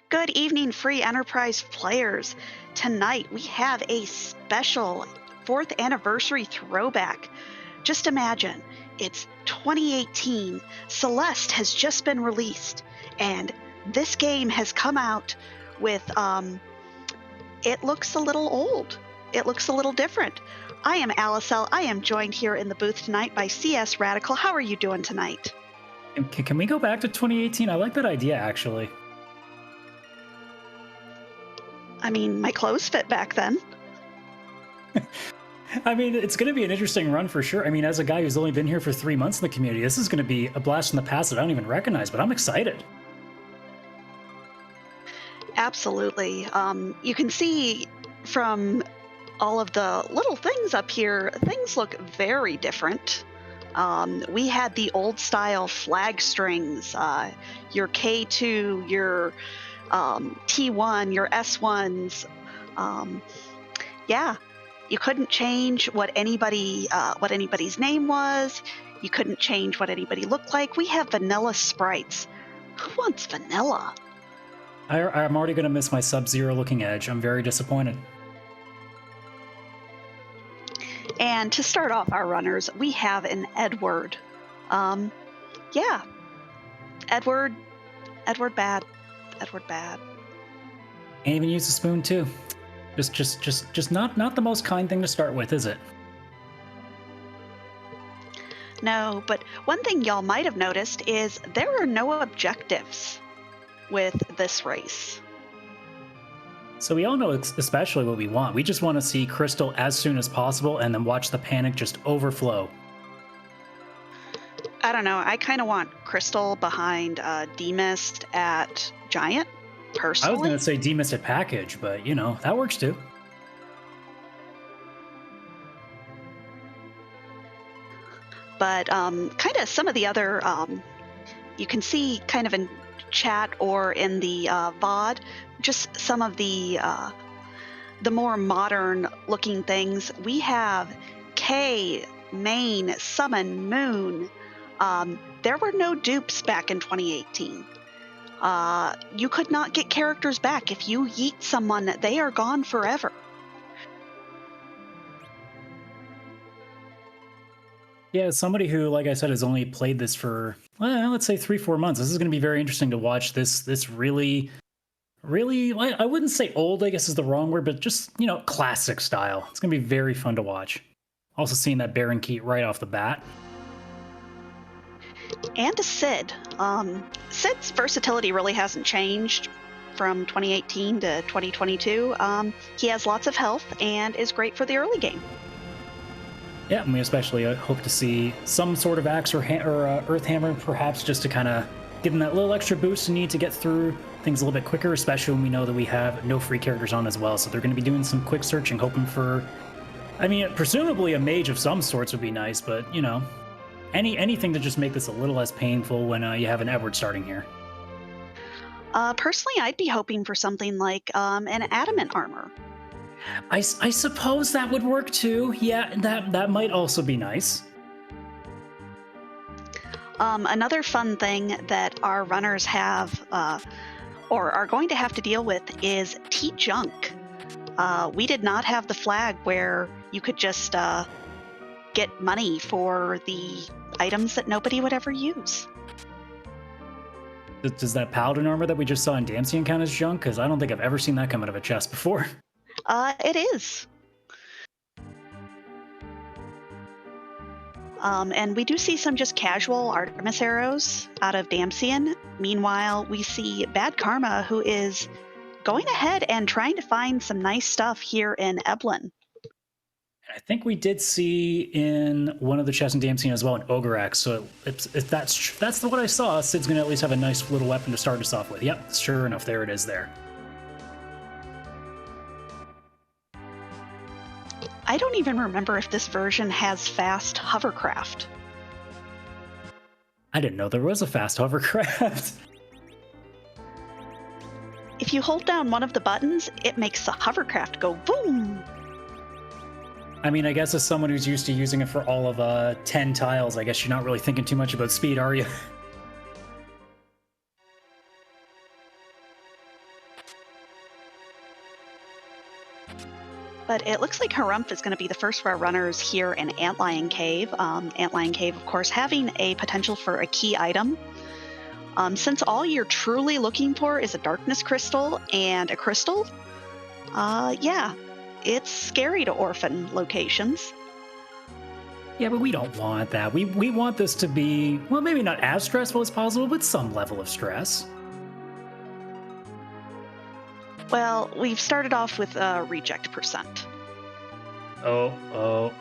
Good evening, free enterprise players. Tonight we have a special 4th anniversary throwback. Just imagine, it's 2018. Celeste has just been released, and this game has come out with, it looks a little old. It looks a little different. I am Alicel. I am joined here in the booth tonight by CS Radical. How are you doing tonight? Can we go back to 2018? I like that idea, actually. I mean, my clothes fit back then. I mean, it's going to be an interesting run for sure. I mean, as a guy who's only been here for 3 months in the community, this is going to be a blast from the past that I don't even recognize, but I'm excited. Absolutely. You can see from all of the little things up here, things look very different. We had the old style flag strings, your K2, your T1, your S1s. Yeah, you couldn't change what anybody's name was. You couldn't change what anybody looked like. We have vanilla sprites. Who wants vanilla? I'm already going to miss my Sub-Zero looking Edge. I'm very disappointed. And to start off our runners, we have an Edward. Yeah, Edward bad. Edward bad. Can't even use a spoon too. Just not the most kind thing to start with, is it? No, but one thing y'all might have noticed is there are no objectives with this race. So we all know especially what we want. We just want to see Crystal as soon as possible and then watch the panic just overflow. I don't know. I kind of want Crystal behind Demist at Giant, personally. I was going to say Demist at Package, but, you know, that works too. But kind of some of the other, you can see kind of in chat or in the VOD, just some of the more modern looking things. We have K, Main, Summon, Moon. There were no dupes back in 2018. You could not get characters back. If you yeet someone, they are gone forever. Yeah, as somebody who, like I said, has only played this for, well, let's say 3-4 months, this is going to be very interesting to watch this really, I wouldn't say old, I guess is the wrong word, but just, you know, classic style. It's going to be very fun to watch. Also seeing that Baron Keat right off the bat. And a Sid. Sid's versatility really hasn't changed from 2018 to 2022. He has lots of health and is great for the early game. Yeah, and we especially hope to see some sort of axe or Earth Hammer, perhaps, just to kind of give them that little extra boost you need to get through things a little bit quicker, especially when we know that we have no free characters on as well. So they're going to be doing some quick searching, hoping for, I mean, presumably a mage of some sorts would be nice, but, you know, anything to just make this a little less painful when you have an Edward starting here. Personally, I'd be hoping for something like an adamant armor. I suppose that would work too. Yeah, that might also be nice. Another fun thing that our runners have or are going to have to deal with is T-Junk. We did not have the flag where you could just get money for the items that nobody would ever use. Does that paladin armor that we just saw in Damsian count as junk? Because I don't think I've ever seen that come out of a chest before. It is. And we do see some just casual Artemis arrows out of Damsian. Meanwhile, we see Bad Karma, who is going ahead and trying to find some nice stuff here in Eblin. I think we did see in one of the chests in Damsian as well an Ogre Axe. So if that's what I saw, Sid's going to at least have a nice little weapon to start us off with. Yep, sure enough, there it is there. I don't even remember if this version has fast hovercraft. I didn't know there was a fast hovercraft. If you hold down one of the buttons, it makes the hovercraft go boom. I mean, I guess as someone who's used to using it for all of 10 tiles, I guess you're not really thinking too much about speed, are you? But it looks like Harumph is going to be the first of our runners here in Antlion Cave. Antlion Cave, of course, having a potential for a key item. Since all you're truly looking for is a darkness crystal and a crystal, yeah, it's scary to orphan locations. Yeah, but we don't want that. We want this to be, well, maybe not as stressful as possible, but some level of stress. Well, we've started off with a reject percent. Oh,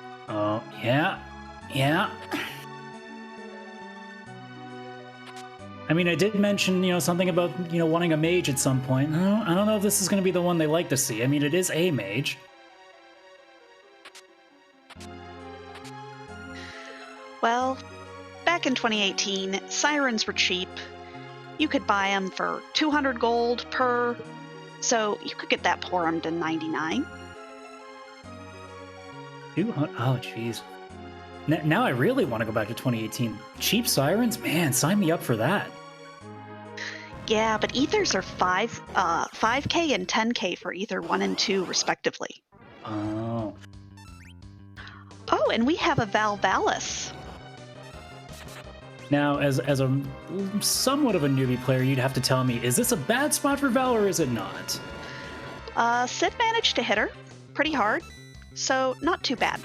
yeah, yeah. I mean, I did mention, something about, wanting a mage at some point. I don't know if this is going to be the one they like to see. I mean, it is a mage. Well, back in 2018, sirens were cheap. You could buy them for 200 gold per, so you could get that Porum to 99. 200, oh, jeez. Now I really want to go back to 2018. Cheap sirens? Man, sign me up for that. Yeah, but ethers are 5k and 10k for ether 1 and 2, respectively. Oh. Oh, and we have a Valvalis. Now, as a somewhat of a newbie player, you'd have to tell me, is this a bad spot for Val or is it not? Sid managed to hit her pretty hard, so not too bad.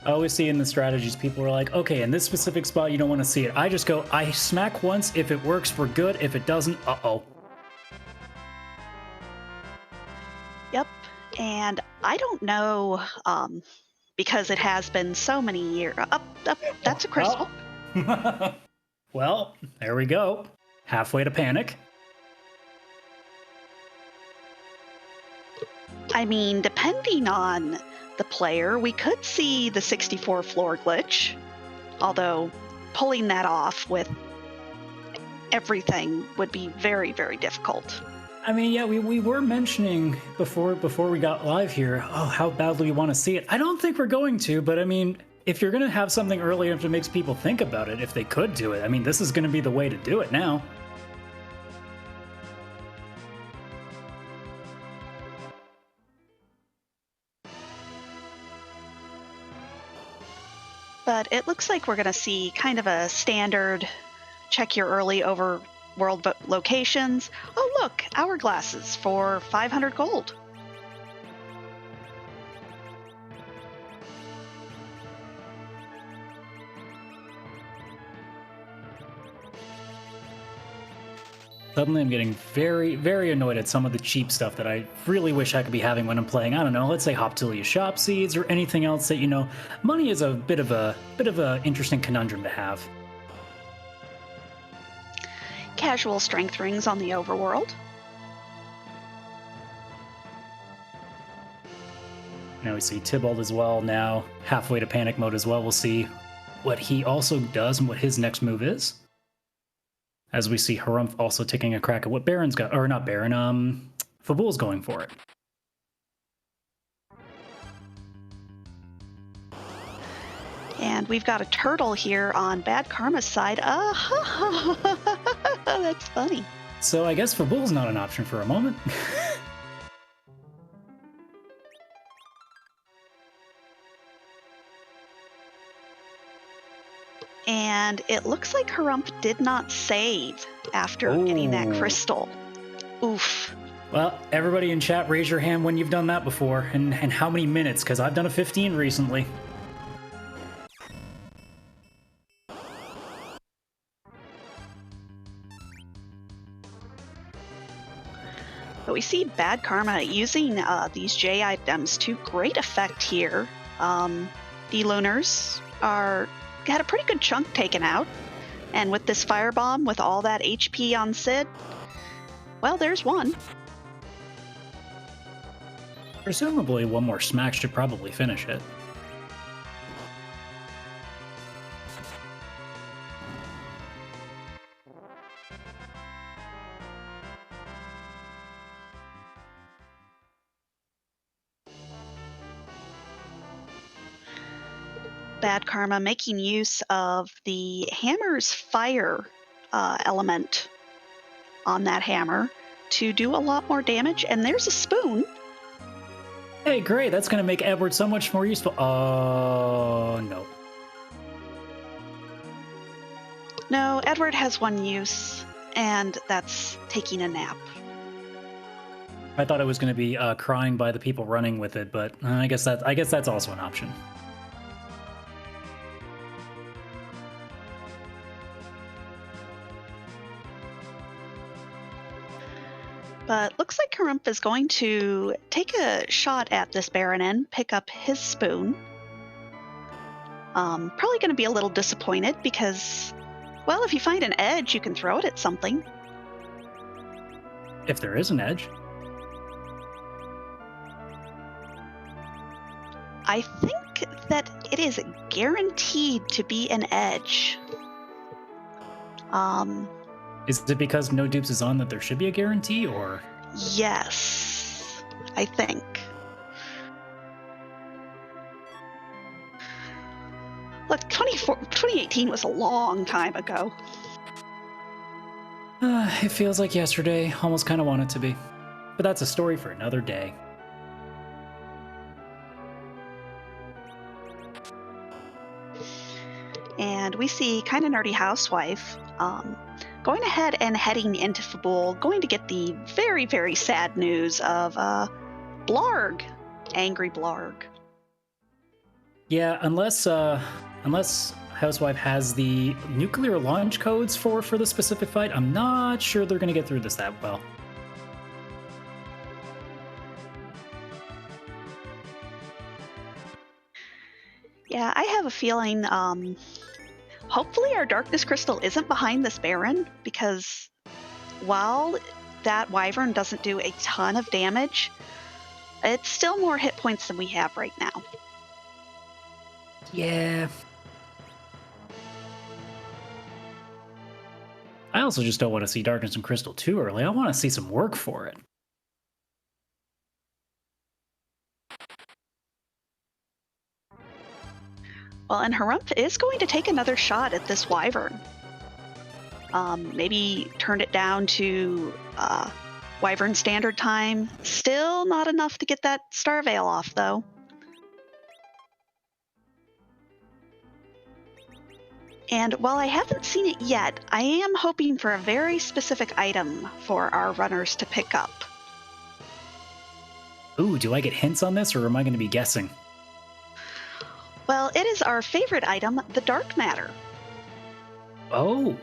I always see in the strategies, people are like, okay, in this specific spot, you don't want to see it. I just go, I smack once. If it works, we're good. If it doesn't, uh-oh. Yep, and I don't know, because it has been so many years. Up, that's a crystal. Well, there we go. Halfway to panic. I mean, depending on the player, we could see the 64 floor glitch, although pulling that off with everything would be very, very difficult. I mean, yeah, we were mentioning before we got live here, oh, how badly we want to see it. I don't think we're going to, but I mean, if you're going to have something early enough that makes people think about it, if they could do it, I mean, this is going to be the way to do it now. But it looks like we're going to see kind of a standard check your early overworld locations. Oh, look, hourglasses for 500 gold. Suddenly I'm getting very, very annoyed at some of the cheap stuff that I really wish I could be having when I'm playing. I don't know, let's say Hoptilia shop seeds or anything else that, money is a bit of a interesting conundrum to have. Casual strength rings on the overworld. Now we see Tybalt as well now, halfway to panic mode as well. We'll see what he also does and what his next move is. As we see Harumph also taking a crack at what Baron's got, or not Baron, Fabul's going for it. And we've got a turtle here on Bad Karma's side. That's funny. So I guess Fabul's not an option for a moment. And it looks like Harumph did not save after getting that crystal. Oof. Well, everybody in chat, raise your hand when you've done that before, and how many minutes, because I've done a 15 recently. But we see Bad Karma using these J items to great effect here. The Lunars had a pretty good chunk taken out, and with this firebomb with all that HP on Sid, well, there's one. Presumably one more smack should probably finish it. Bad Karma making use of the hammer's fire element on that hammer to do a lot more damage. And there's a spoon. Hey, great. That's going to make Edward so much more useful. Oh, no. No, Edward has one use, and that's taking a nap. I thought it was going to be crying by the people running with it, but I guess that's also an option. But looks like Harump is going to take a shot at this Baron and pick up his spoon. Probably going to be a little disappointed because, well, if you find an edge, you can throw it at something. If there is an edge. I think that it is guaranteed to be an edge. Is it because no dupes is on that there should be a guarantee, or? Yes, I think. Look, 2018 was a long time ago. It feels like yesterday. Almost kind of want it to be. But that's a story for another day. And we see Kinda Nerdy Housewife going ahead and heading into Fabul, going to get the very, very sad news of Blarg, angry Blarg. Yeah, unless Housewife has the nuclear launch codes for the specific fight, I'm not sure they're going to get through this that well. Yeah, I have a feeling hopefully our Darkness Crystal isn't behind this Baron, because while that Wyvern doesn't do a ton of damage, it's still more hit points than we have right now. Yeah. I also just don't want to see Darkness and Crystal too early. I want to see some work for it. Well, and Harump is going to take another shot at this Wyvern. Maybe turn it down to Wyvern standard time. Still not enough to get that Star Veil off, though. And while I haven't seen it yet, I am hoping for a very specific item for our runners to pick up. Ooh, do I get hints on this, or am I going to be guessing? Well, it is our favorite item, the Dark Matter. Oh.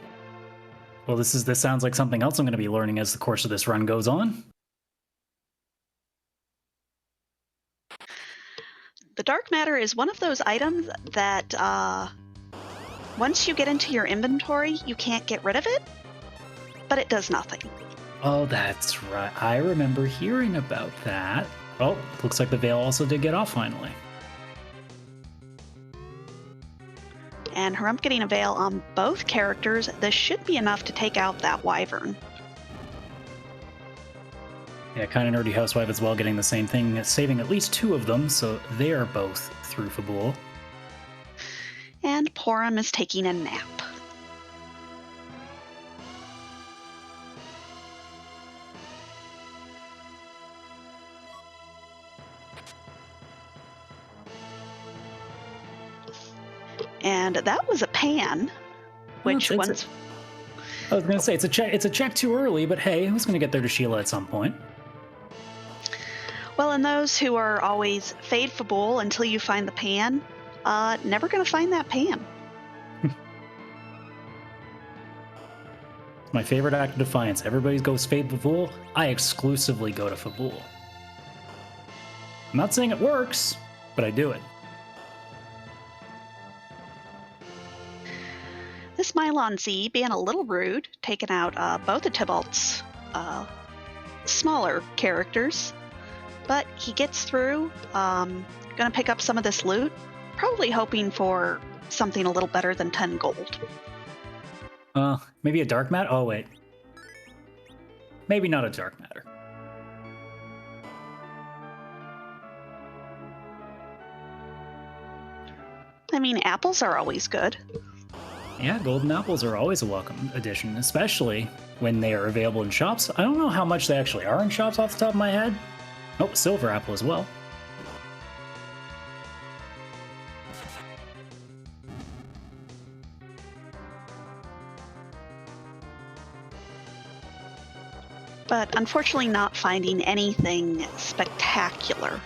Well, this sounds like something else I'm going to be learning as the course of this run goes on. The Dark Matter is one of those items that once you get into your inventory, you can't get rid of it, but it does nothing. Oh, that's right. I remember hearing about that. Oh, looks like the veil also did get off finally. And Harump getting a veil on both characters, this should be enough to take out that Wyvern. Yeah, Kinda Nerdy Housewife as well getting the same thing, saving at least 2 of them, so they are both through Fabul. And Porum is taking a nap. And that was a pan, which once... I was going to say, it's a check too early, but hey, who's going to get there to Sheila at some point? Well, and those who are always fade Fabul until you find the pan, never going to find that pan. My favorite act of defiance. Everybody goes fade Fabul. I exclusively go to Fabul. I'm not saying it works, but I do it. This Mylon Z being a little rude, taking out both of Tybalt's smaller characters. But he gets through, gonna pick up some of this loot, probably hoping for something a little better than 10 gold. Maybe a dark matter? Oh, wait. Maybe not a dark matter. I mean, apples are always good. Yeah, golden apples are always a welcome addition, especially when they are available in shops. I don't know how much they actually are in shops off the top of my head. Oh, silver apple as well. But unfortunately not finding anything spectacular.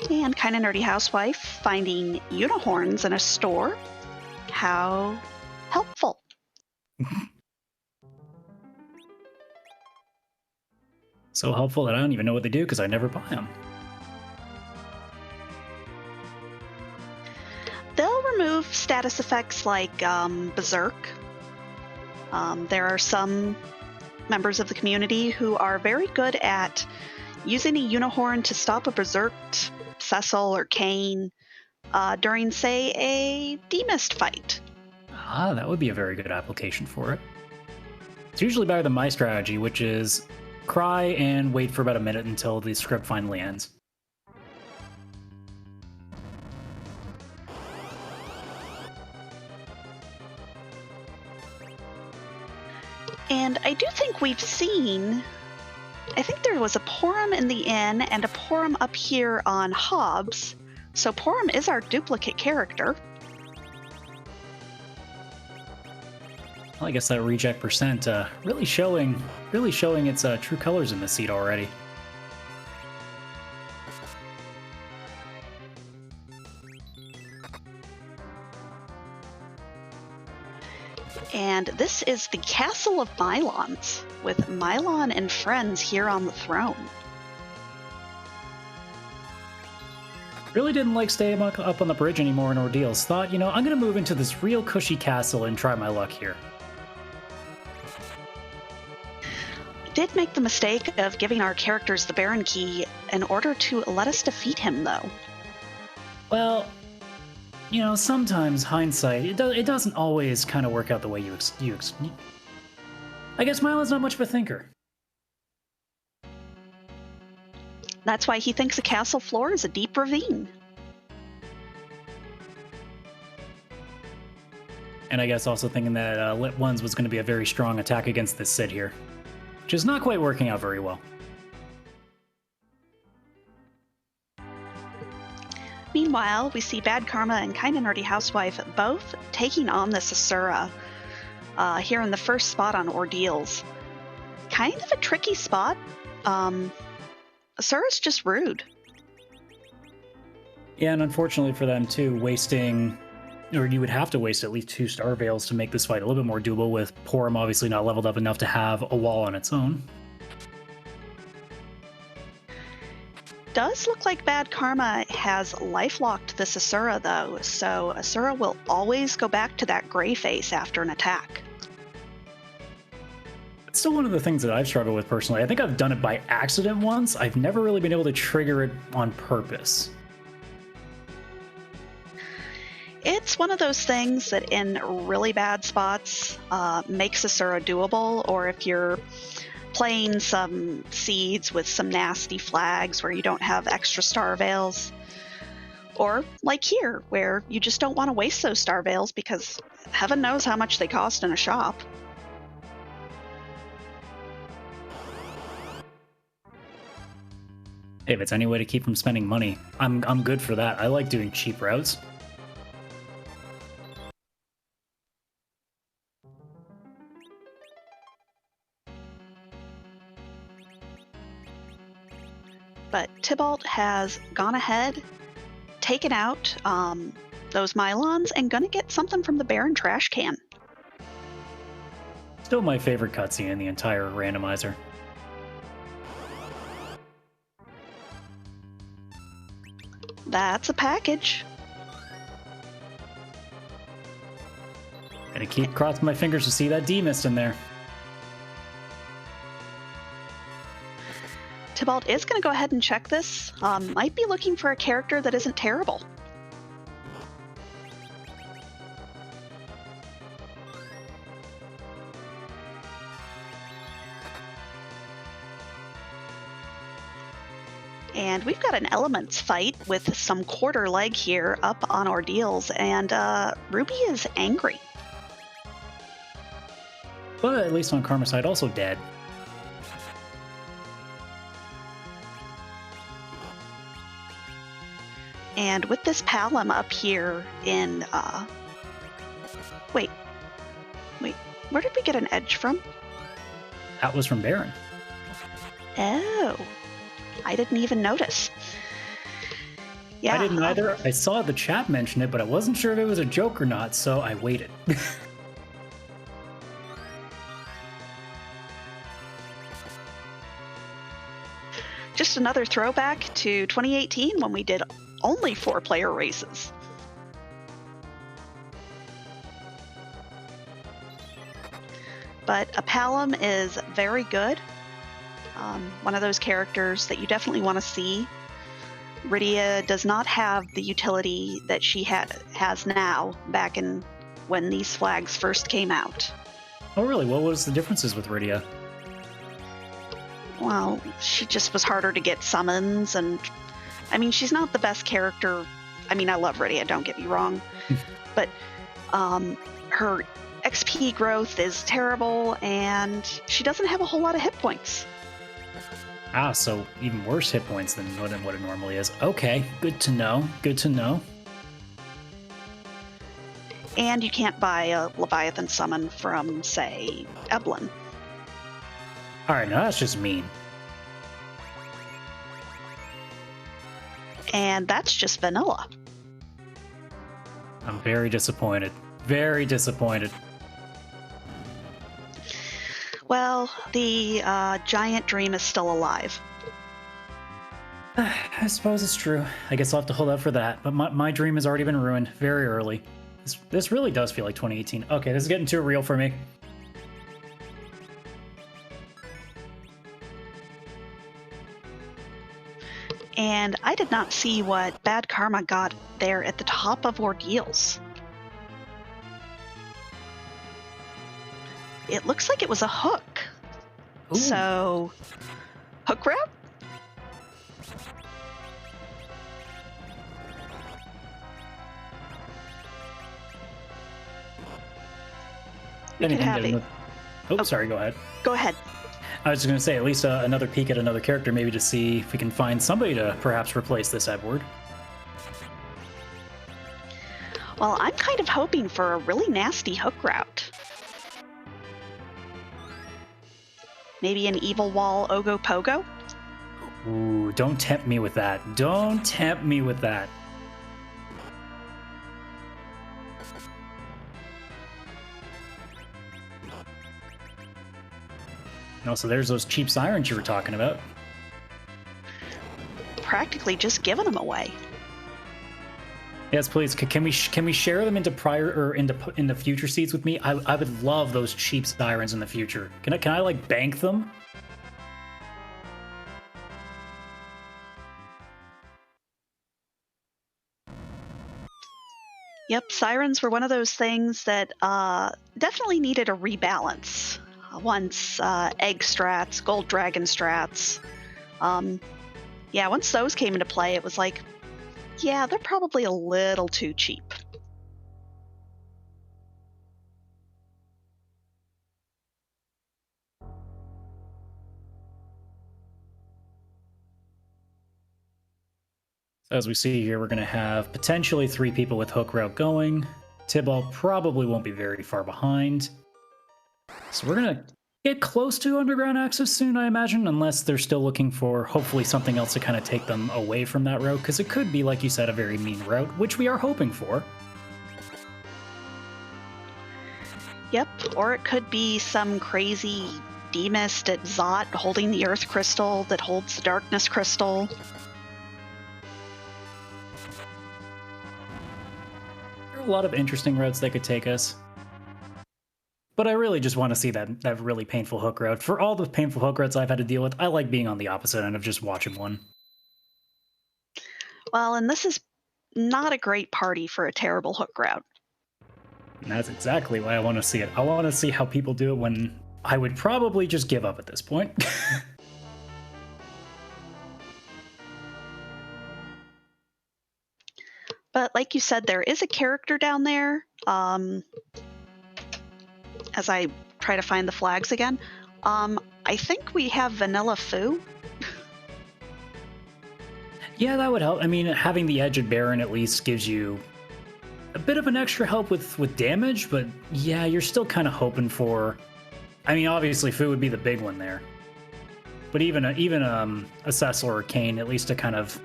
And Kinda Nerdy Housewife finding unicorns in a store. How helpful. So helpful that I don't even know what they do because I never buy them. They'll remove status effects like Berserk. There are some members of the community who are very good at using a unicorn to stop a Berserked Cecil or Kane during, say, a demist fight. Ah, that would be a very good application for it. It's usually better than my strategy, which is cry and wait for about a minute until the script finally ends. And I do think we've seen, I think there was a Porum in the inn and a Porum up here on Hobbs. So Porum is our duplicate character. Well, I guess that reject percent really showing its true colors in this seed already. And this is the Castle of Mylons, with Mylon and friends here on the throne. Really didn't like staying up on the bridge anymore in Ordeals. Thought, I'm going to move into this real cushy castle and try my luck here. Did make the mistake of giving our characters the Baron key in order to let us defeat him, though. Well, sometimes hindsight, it doesn't always kind of work out the way you I guess Milo's not much of a thinker. That's why he thinks a castle floor is a deep ravine. And I guess also thinking that Lit Ones was going to be a very strong attack against this Sid here, which is not quite working out very well. Meanwhile, we see Bad Karma and Kinda Nerdy Housewife both taking on this Asura here in the first spot on Ordeals. Kind of a tricky spot. Asura's just rude. Yeah, and unfortunately for them too, you would have to waste at least 2 Star Veils to make this fight a little bit more doable, with Porum obviously not leveled up enough to have a wall on its own. Does look like Bad Karma has life-locked this Asura, though, so Asura will always go back to that gray face after an attack. It's still one of the things that I've struggled with personally. I think I've done it by accident once. I've never really been able to trigger it on purpose. It's one of those things that in really bad spots makes Asura doable, or if you're playing some seeds with some nasty flags where you don't have extra Star Veils. Or like here, where you just don't want to waste those Star Veils because heaven knows how much they cost in a shop. Hey, if it's any way to keep from spending money, I'm good for that. I like doing cheap routes. But Tybalt has gone ahead, taken out those Mylons, and gonna get something from the Baron trash can. Still my favorite cutscene in the entire randomizer. That's a package. Gonna keep crossing my fingers to see that D-Mist in there. Tybalt is going to go ahead and check this. Might be looking for a character that isn't terrible. And we've got an elements fight with some quarter leg here up on Ordeals, and Ruby is angry. But at least on Karma's side, also dead. And with this Palom up here in... Wait, where did we get an edge from? That was from Baron. Oh, I didn't even notice. Yeah, I didn't either. I saw the chat mention it, but I wasn't sure if it was a joke or not, so I waited. Just another throwback to 2018 when we did only 4-player races. But a Palom is very good. One of those characters that you definitely want to see. Rydia does not have the utility that she has now back in when these flags first came out. Oh, really? What was the differences with Rydia? Well, she just was harder to get summons, and I mean, she's not the best character. I mean, I love Rydia, don't get me wrong, but her XP growth is terrible, and she doesn't have a whole lot of hit points. Ah, so even worse hit points than what it normally is. Okay, good to know. Good to know. And you can't buy a Leviathan summon from, say, Eblin. Alright, now that's just mean. And that's just vanilla. I'm very disappointed. Very disappointed. Well, the giant dream is still alive. I suppose it's true. I guess I'll have to hold out for that. But my dream has already been ruined very early. This really does feel like 2018. Okay, this is getting too real for me. And I did not see what Bad Karma got there at the top of Ordeals. It looks like it was a hook. Ooh. So, hook route? We could have it. Oh, sorry, go ahead. Go ahead. I was just going to say, at least another peek at another character, maybe to see if we can find somebody to perhaps replace this Edward. Well, I'm kind of hoping for a really nasty hook route. Maybe an Evil Wall Ogo Pogo? Ooh, don't tempt me with that. Don't tempt me with that. And also, there's those cheap sirens you were talking about. Practically just giving them away. Yes, please. Can we share them into prior or into future seeds with me? I would love those cheap sirens in the future. Can I like bank them? Yep, sirens were one of those things that definitely needed a rebalance. Once egg strats, gold dragon strats. Yeah, once those came into play, it was like, yeah, they're probably a little too cheap. So as we see here, we're going to have potentially 3 people with hook route going. Tibalt probably won't be very far behind. So we're going to get close to underground access soon, I imagine, unless they're still looking for, hopefully, something else to kind of take them away from that route, because it could be, like you said, a very mean route, which we are hoping for. Yep, or it could be some crazy demist at Zot holding the Earth Crystal that holds the Darkness Crystal. There are a lot of interesting routes that could take us. But I really just want to see that really painful hook route. For all the painful hook routes I've had to deal with, I like being on the opposite end of just watching one. Well, and this is not a great party for a terrible hook route. And that's exactly why I want to see it. I want to see how people do it when I would probably just give up at this point. But like you said, there is a character down there. As I try to find the flags again, I think we have Vanilla Foo. Yeah, that would help. I mean, having the edge at Baron at least gives you a bit of an extra help with damage, but yeah, you're still kind of hoping for. I mean, obviously, Fu would be the big one there, but even a Cecil or a Kane, at least to kind of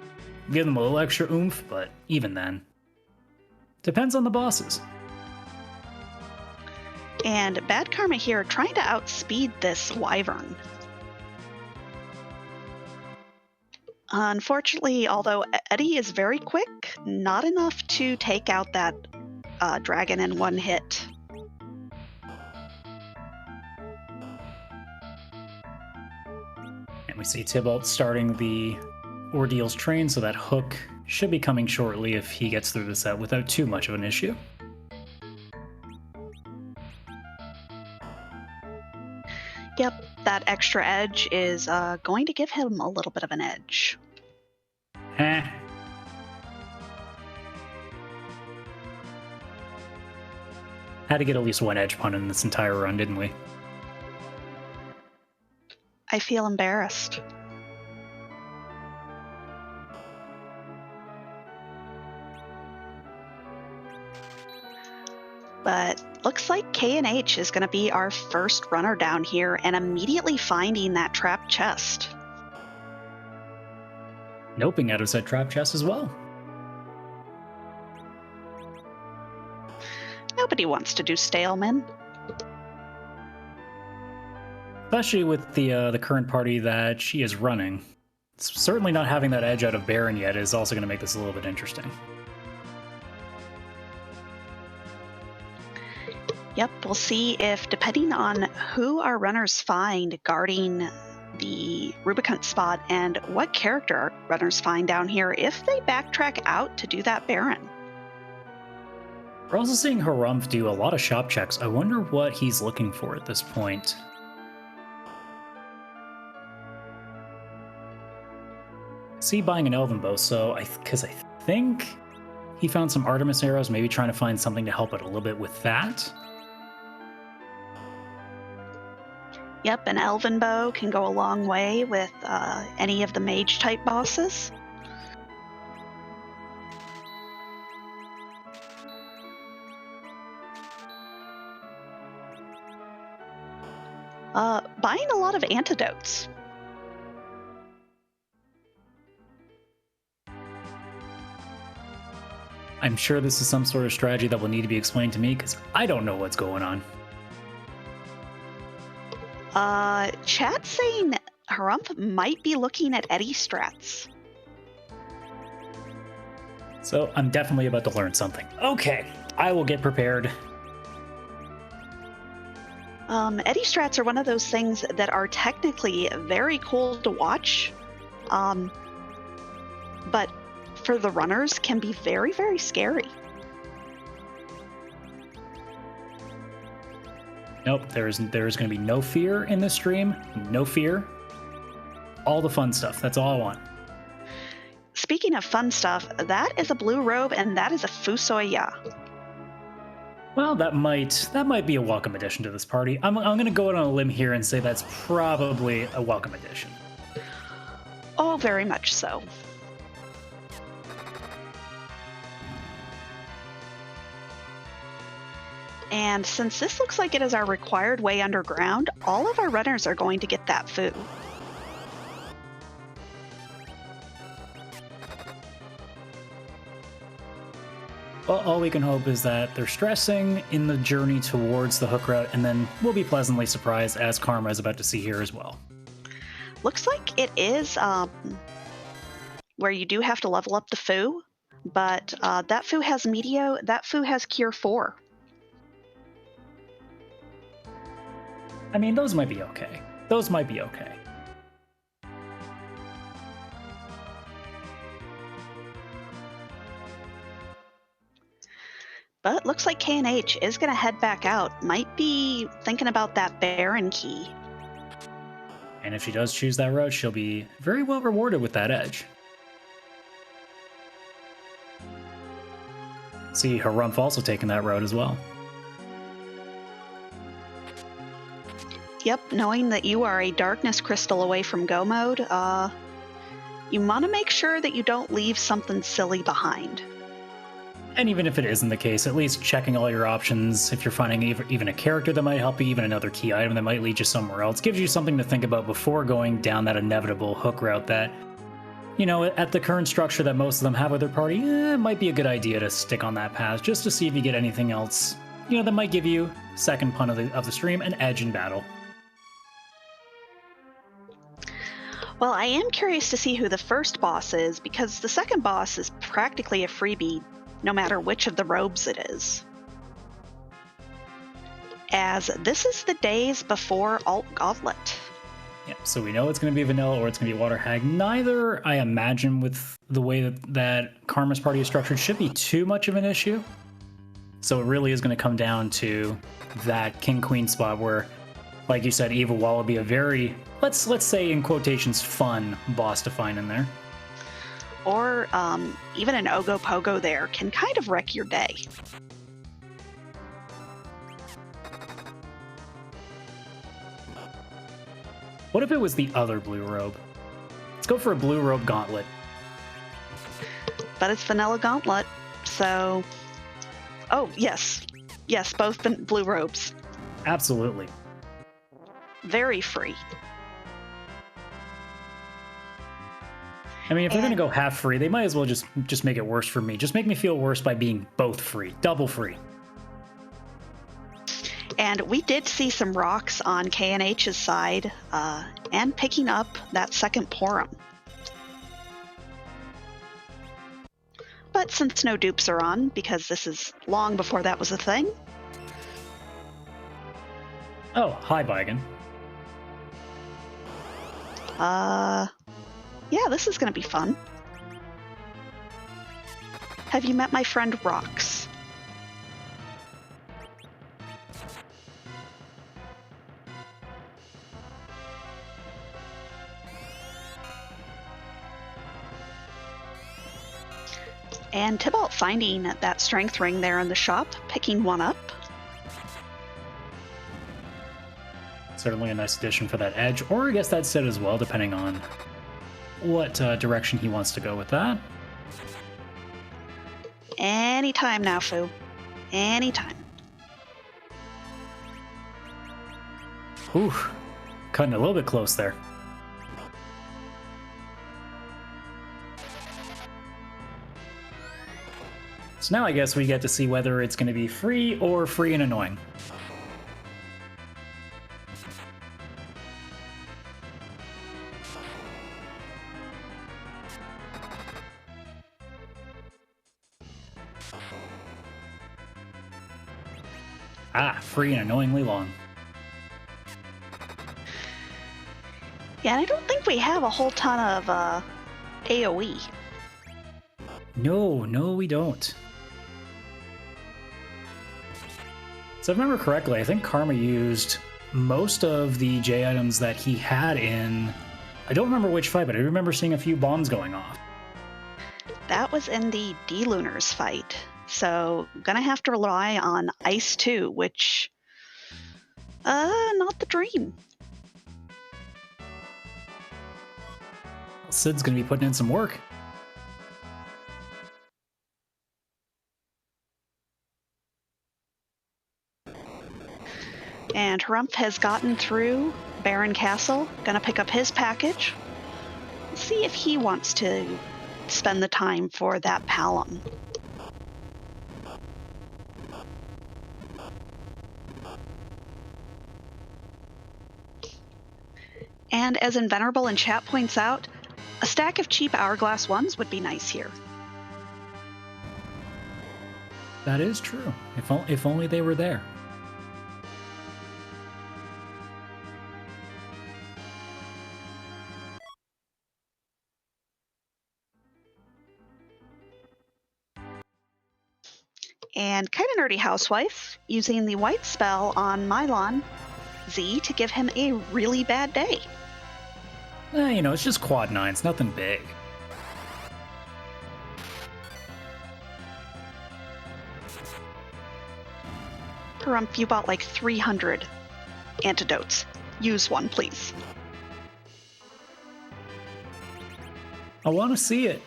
give them a little extra oomph. But even then, depends on the bosses. And Bad Karma here trying to outspeed this Wyvern. Unfortunately, although Eddie is very quick, not enough to take out that dragon in one hit. And we see Tybalt starting the Ordeals train, so that hook should be coming shortly if he gets through the set without too much of an issue. Yep, that extra edge is going to give him a little bit of an edge. Heh. Had to get at least one edge pun in this entire run, didn't we? I feel embarrassed. But looks like K&H is going to be our first runner down here and immediately finding that trap chest. Noping out of said trap chest as well. Nobody wants to do Staleman. Especially with the current party that she is running. Certainly not having that edge out of Baron yet is also going to make this a little bit interesting. Yep, we'll see if, depending on who our runners find guarding the Rubicon spot and what character our runners find down here, if they backtrack out to do that Baron. We're also seeing Harumph do a lot of shop checks. I wonder what he's looking for at this point. See, buying an Elven Bow, so because I think he found some Artemis arrows, maybe trying to find something to help out a little bit with that. Yep, an Elven Bow can go a long way with any of the mage-type bosses. Buying a lot of antidotes. I'm sure this is some sort of strategy that will need to be explained to me, because I don't know what's going on. Chat saying Harumph might be looking at Eddie strats. So I'm definitely about to learn something. Okay, I will get prepared. Eddie strats are one of those things that are technically very cool to watch, but for the runners can be very, very scary. Nope, there is going to be no fear in this stream. No fear. All the fun stuff. That's all I want. Speaking of fun stuff, that is a blue robe and that is a Fusoya. Well, that might be a welcome addition to this party. I'm going to go out on a limb here and say that's probably a welcome addition. Oh, very much so. And since this looks like it is our required way underground, all of our runners are going to get that food. Well, all we can hope is that they're stressing in the journey towards the hook route, and then we'll be pleasantly surprised, as Karma is about to see here as well. Looks like it is where you do have to level up the Foo, but that Foo has Meteo, that Foo has Cure 4. I mean, those might be okay. Those might be okay. But looks like K&H is going to head back out. Might be thinking about that Baron key. And if she does choose that route, she'll be very well rewarded with that edge. See Harumph also taking that road as well. Yep, knowing that you are a darkness crystal away from go mode, you want to make sure that you don't leave something silly behind. And even if it isn't the case, at least checking all your options, if you're finding even a character that might help you, even another key item that might lead you somewhere else, gives you something to think about before going down that inevitable hook route that, you know, at the current structure that most of them have with their party, it might be a good idea to stick on that path just to see if you get anything else, you know, that might give you, second pun of the stream, an edge in battle. Well, I am curious to see who the first boss is, because the second boss is practically a freebie, no matter which of the robes it is. As this is the days before Alt Gauntlet. Yeah, so we know it's going to be vanilla or it's going to be water hag. Neither, I imagine, with the way that Karma's party is structured, should be too much of an issue. So it really is going to come down to that king-queen spot where, like you said, Evil Wall will be a very, let's say in quotations, fun boss to find in there. Or even an Ogopogo there can kind of wreck your day. What if it was the other blue robe? Let's go for a blue robe gauntlet. But it's vanilla gauntlet, so... Oh, yes. Yes, both blue robes. Absolutely. Very free. I mean, if they're going to go half free, they might as well just make it worse for me. Just make me feel worse by being both free. Double free. And we did see some rocks on K&H's side, and picking up that second Porum. But since no dupes are on, because this is long before that was a thing... Oh, hi, Bigan. Yeah, this is going to be fun. Have you met my friend Rox? And Tybalt finding that strength ring there in the shop, picking one up. Certainly a nice addition for that edge, or I guess that's it as well, depending on what direction he wants to go with that. Anytime now, Fu. Anytime. Whew. Cutting a little bit close there. So now I guess we get to see whether it's going to be free or free and annoying. Ah, free and annoyingly long. Yeah, and I don't think we have a whole ton of AoE. No, we don't. So if I remember correctly, I think Karma used most of the J items that he had in... I don't remember which fight, but I remember seeing a few bombs going off. That was in the D-Lunars fight. So, gonna have to rely on Ice 2, which... not the dream. Sid's gonna be putting in some work. And Harumph has gotten through Baron Castle, gonna pick up his package. See if he wants to spend the time for that Palom. And as Invenerable in chat points out, a stack of cheap Hourglass 1s would be nice here. That is true. If only they were there. And Kinda Nerdy Housewife using the white spell on Mylon Z to give him a really bad day. You know, it's just quad 9, it's nothing big. Harumph, you bought like 300 antidotes. Use one, please. I want to see it.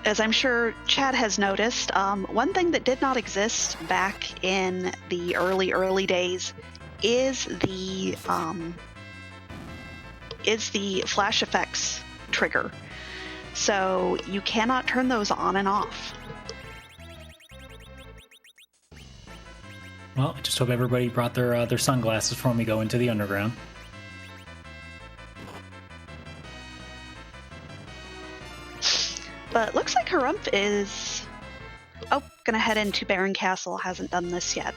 As I'm sure Chad has noticed, one thing that did not exist back in the early days is the flash effects trigger. So you cannot turn those on and off. Well, I just hope everybody brought their sunglasses for when we go into the underground. But looks like Harumph is... Oh, gonna head into Baron Castle. Hasn't done this yet.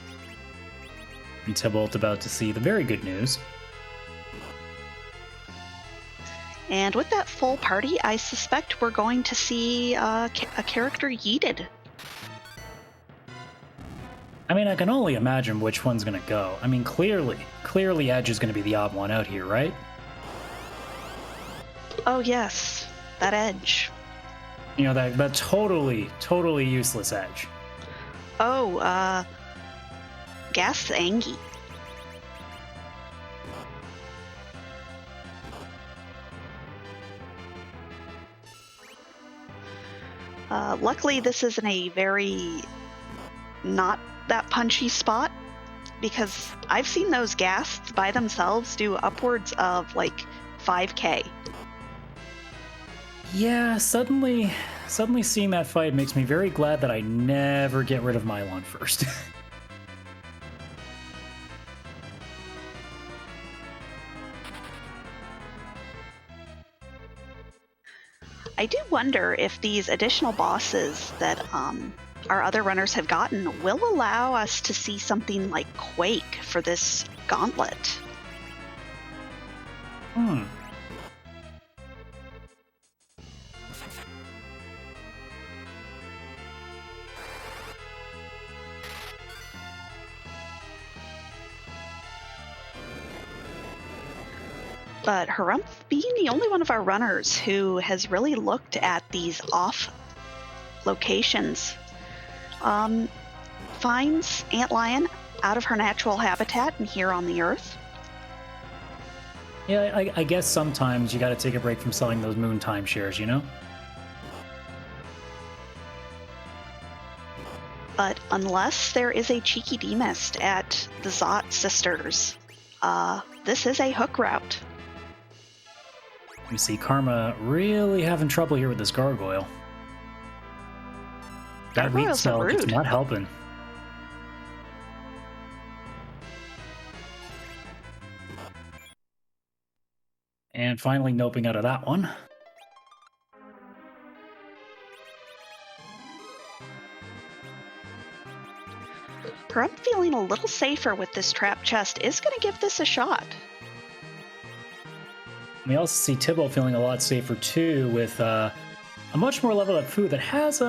And Tybalt about to see the very good news. And with that full party, I suspect we're going to see a character yeeted. I mean, I can only imagine which one's gonna go. I mean, clearly Edge is gonna be the odd one out here, right? Oh yes, that Edge. You know, that totally useless Edge. Oh, Gas Angie. Luckily, this isn't a very not that punchy spot, because I've seen those ghasts by themselves do upwards of like 5k. Yeah, suddenly seeing that fight makes me very glad that I never get rid of Mylon first. I do wonder if these additional bosses that our other runners have gotten will allow us to see something like Quake for this gauntlet. But Harumph, being the only one of our runners who has really looked at these off locations, finds Antlion out of her natural habitat and here on the Earth. Yeah, I guess sometimes you gotta take a break from selling those moon timeshares, you know? But unless there is a cheeky demist at the Zot sisters, this is a hook route. You see Karma really having trouble here with this gargoyle. That read Gargoyles are spell is rude. not helping. And finally noping out of that one. Harumph feeling a little safer with this trap chest is going to give this a shot. We also see Tybalt feeling a lot safer too, with a much more leveled up food that has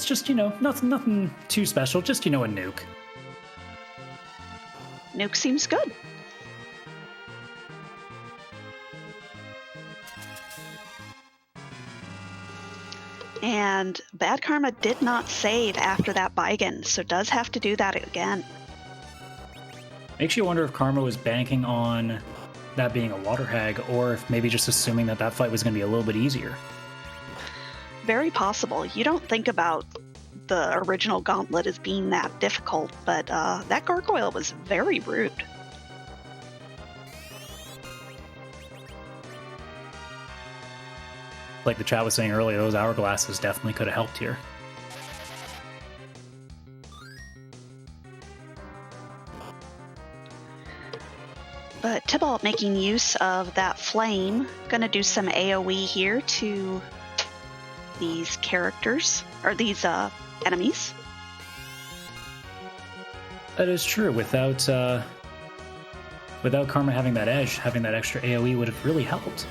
just, you know, nothing too special, just, you know, a nuke. Nuke seems good. And Bad Karma did not save after that Baigan, so does have to do that again. Makes you wonder if Karma was banking on that being a water hag, or if maybe just assuming that that fight was going to be a little bit easier. Very possible. You don't think about the original gauntlet as being that difficult, but that gargoyle was very rude. Like the chat was saying earlier, those hourglasses definitely could have helped here. But Tybalt making use of that flame, gonna do some AoE here to these characters, or these enemies. That is true. Without Karma having that edge, having that extra AoE would have really helped.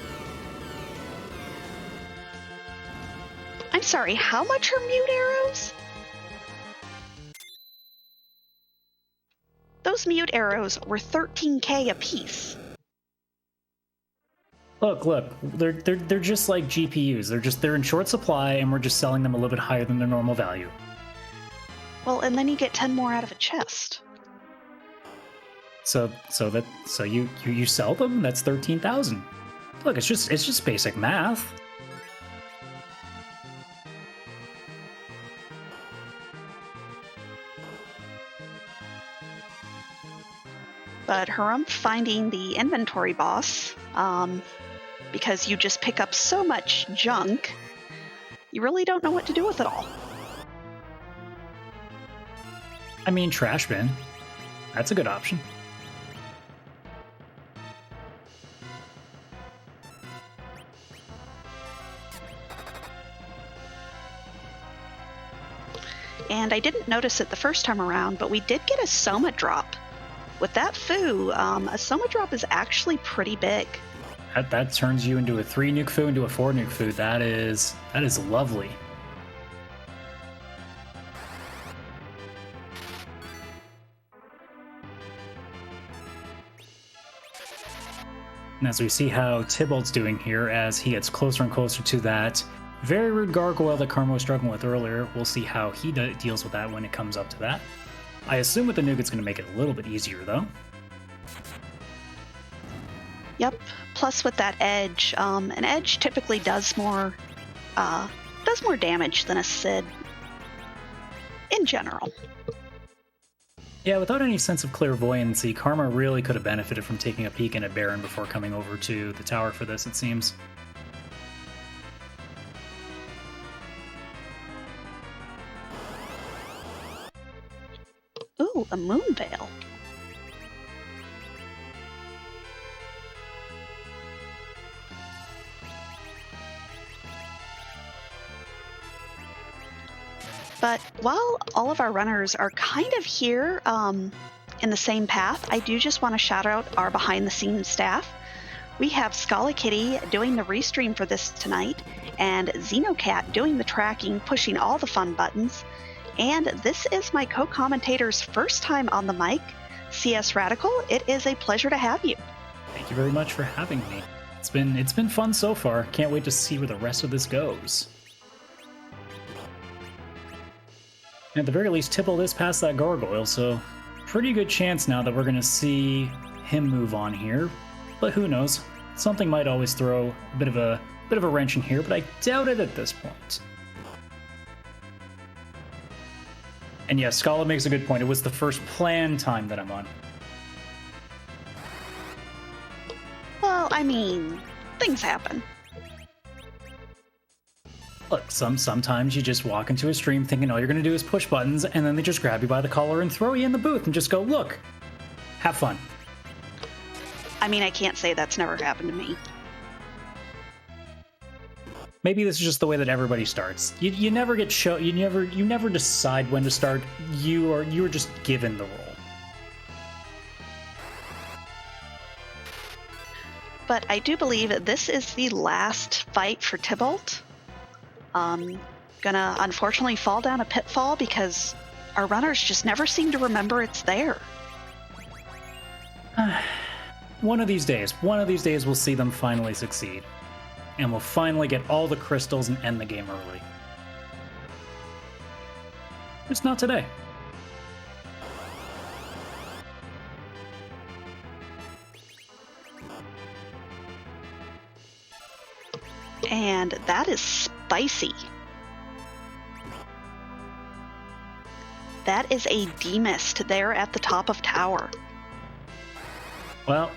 I'm sorry, how much are mute arrows? Those mute arrows were 13k apiece. Look, they're just like GPUs. They're in short supply, and we're just selling them a little bit higher than their normal value. Well, and then you get 10 more out of a chest. So you sell them. That's 13,000. Look, it's just basic math. But Harumph finding the inventory boss, because you just pick up so much junk, you really don't know what to do with it all. I mean, trash bin. That's a good option. And I didn't notice it the first time around, but we did get a Soma drop. With that foo, a Soma drop is actually pretty big. That turns you into a 3 nuke foo into a 4 nuke foo. That is lovely. And as we see how Tybalt's doing here, as he gets closer and closer to that very rude gargoyle that Karma was struggling with earlier, we'll see how he deals with that when it comes up to that. I assume with the nuke it's going to make it a little bit easier, though. Yep. Plus, with that edge, an edge typically does more damage than a Sid in general. Yeah, without any sense of clairvoyancy, Karma really could have benefited from taking a peek in at Baron before coming over to the tower for this, it seems. Ooh, a moon veil. But while all of our runners are kind of here in the same path, I do just want to shout out our behind-the-scenes staff. We have Scala Kitty doing the restream for this tonight, and Xenocat doing the tracking, pushing all the fun buttons. And this is my co-commentator's first time on the mic, CS Radical. It is a pleasure to have you. Thank you very much for having me. It's been fun so far. Can't wait to see where the rest of this goes. At the very least, Tybalt is past that gargoyle, so pretty good chance now that we're going to see him move on here. But who knows? Something might always throw a bit of a wrench in here, but I doubt it at this point. And yes, Scala makes a good point. It was the first planned time that I'm on. Well, I mean, things happen. Look, sometimes you just walk into a stream thinking all you're going to do is push buttons, and then they just grab you by the collar and throw you in the booth and just go, look, have fun. I mean, I can't say that's never happened to me. Maybe this is just the way that everybody starts. You never get you never decide when to start. You are just given the role. But I do believe this is the last fight for Tybalt. Gonna unfortunately fall down a pitfall because our runners just never seem to remember it's there. One of these days we'll see them finally succeed. And we'll finally get all the crystals and end the game early. It's not today. And that is spicy. That is a demist there at the top of tower. Well,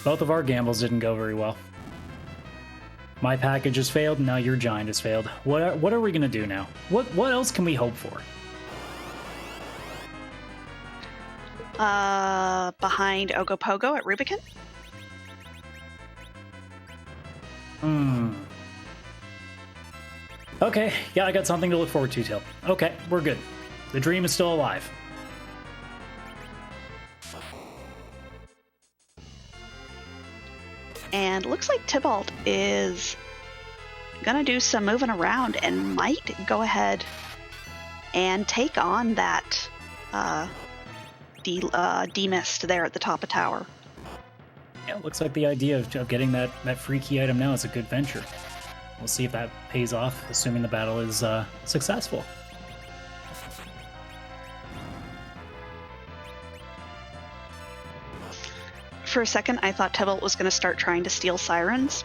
both of our gambles didn't go very well. My package has failed, now your giant has failed. What are we gonna do now? What else can we hope for? Behind Ogopogo at Rubicon? Okay, yeah, I got something to look forward to, Till. Okay, we're good. The dream is still alive. And looks like Tybalt is gonna do some moving around and might go ahead and take on that demist there at the top of tower. Yeah, it looks like the idea of getting that free key item now is a good venture. We'll see if that pays off, assuming the battle is successful. For a second, I thought Tybalt was going to start trying to steal sirens.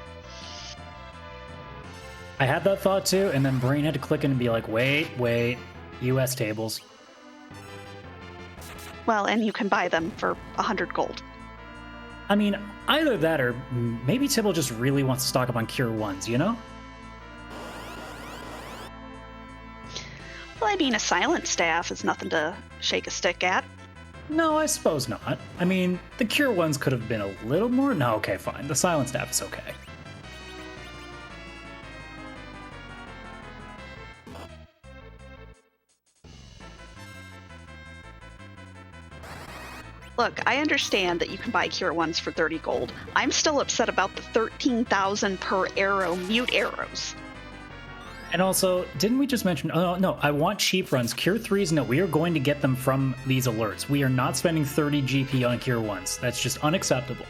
I had that thought too, and then Brain had to click in and be like, wait, US tables. Well, and you can buy them for 100 gold. I mean, either that or maybe Tybalt just really wants to stock up on Cure 1s, you know? Well, I mean, a silent staff is nothing to shake a stick at. No, I suppose not. I mean, the Cure 1s could have been a little more... No, okay, fine. The silent staff is okay. Look, I understand that you can buy Cure 1s for 30 gold. I'm still upset about the 13,000 per arrow mute arrows. And also, didn't we just mention... Oh, no, I want cheap runs. Cure 3s, no, we are going to get them from these alerts. We are not spending 30 GP on Cure 1s. That's just unacceptable.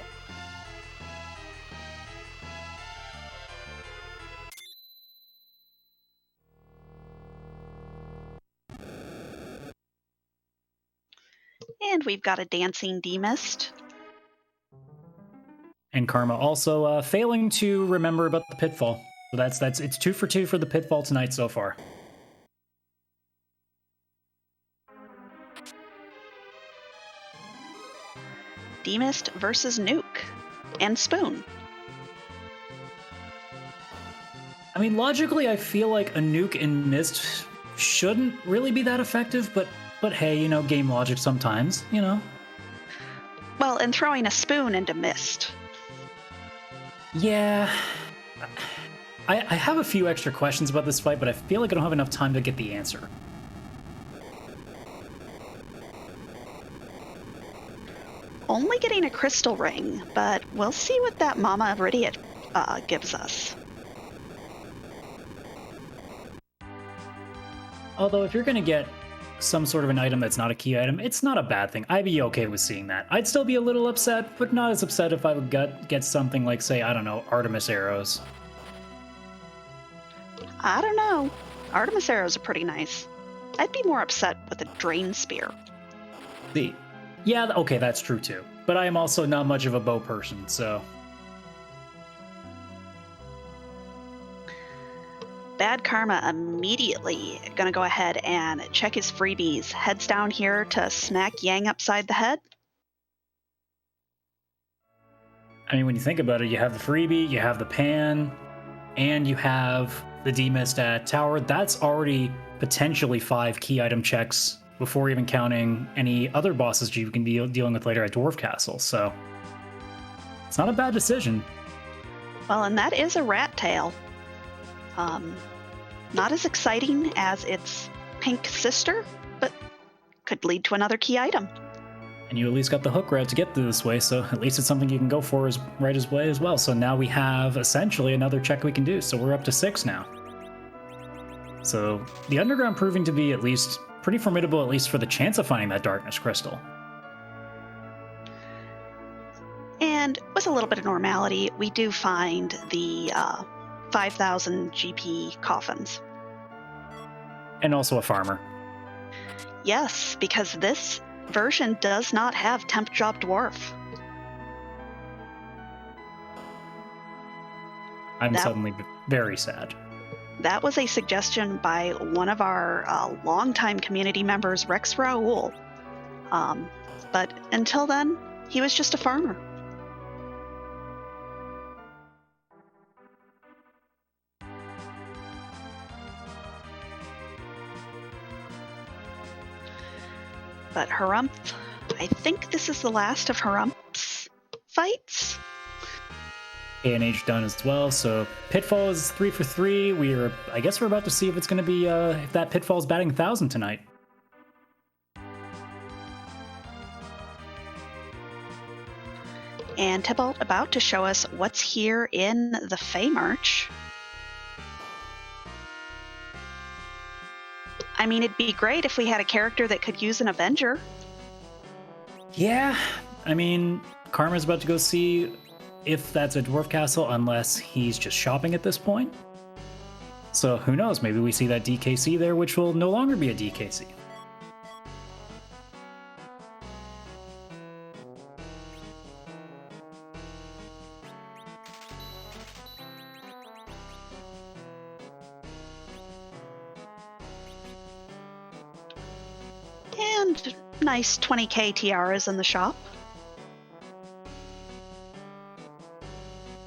And we've got a dancing demist. And Karma also failing to remember about the pitfall. So it's 2 for 2 for the pitfall tonight so far. Demist versus Nuke. And Spoon. I mean, logically, I feel like a Nuke in Mist shouldn't really be that effective, but hey, you know, game logic sometimes, you know. Well, and throwing a Spoon into Mist. Yeah. I have a few extra questions about this fight, but I feel like I don't have enough time to get the answer. Only getting a crystal ring, but we'll see what that Mama Iridiot gives us. Although, if you're going to get some sort of an item that's not a key item, it's not a bad thing. I'd be okay with seeing that. I'd still be a little upset, but not as upset if I would get something like, say, I don't know, Artemis arrows. I don't know. Artemis arrows are pretty nice. I'd be more upset with a Drain Spear. Yeah, okay, that's true too. But I am also not much of a bow person, so... Bad Karma immediately gonna go ahead and check his freebies. Heads down here to smack Yang upside the head. I mean, when you think about it, you have the freebie, you have the pan, and you have the demist at tower. That's already potentially 5 key item checks before even counting any other bosses you can be dealing with later at Dwarf Castle, so it's not a bad decision. Well, and that is a rat tail. Not as exciting as its pink sister, but could lead to another key item. And you at least got the hook route to get through this way, so at least it's something you can go for right as way as well. So now we have essentially another check we can do, so we're up to 6 now. So the underground proving to be at least pretty formidable, at least for the chance of finding that darkness crystal. And with a little bit of normality, we do find the 5,000 GP coffins. And also a farmer. Yes, because this version does not have Temp Job Dwarf. I'm suddenly very sad. That was a suggestion by one of our longtime community members, Rex Raoul. But until then, he was just a farmer. But Harumph, I think this is the last of Harumph's fights. ANH done as well, so Pitfall is 3 for 3. I guess we're about to see if it's going to be, if that Pitfall's batting 1,000 tonight. And Tybalt about to show us what's here in the Fey March. I mean, it'd be great if we had a character that could use an Avenger. Yeah, I mean, Karma's about to go see if that's a dwarf castle, unless he's just shopping at this point. So who knows? Maybe we see that DKC there, which will no longer be a DKC. And nice 20k tiaras in the shop.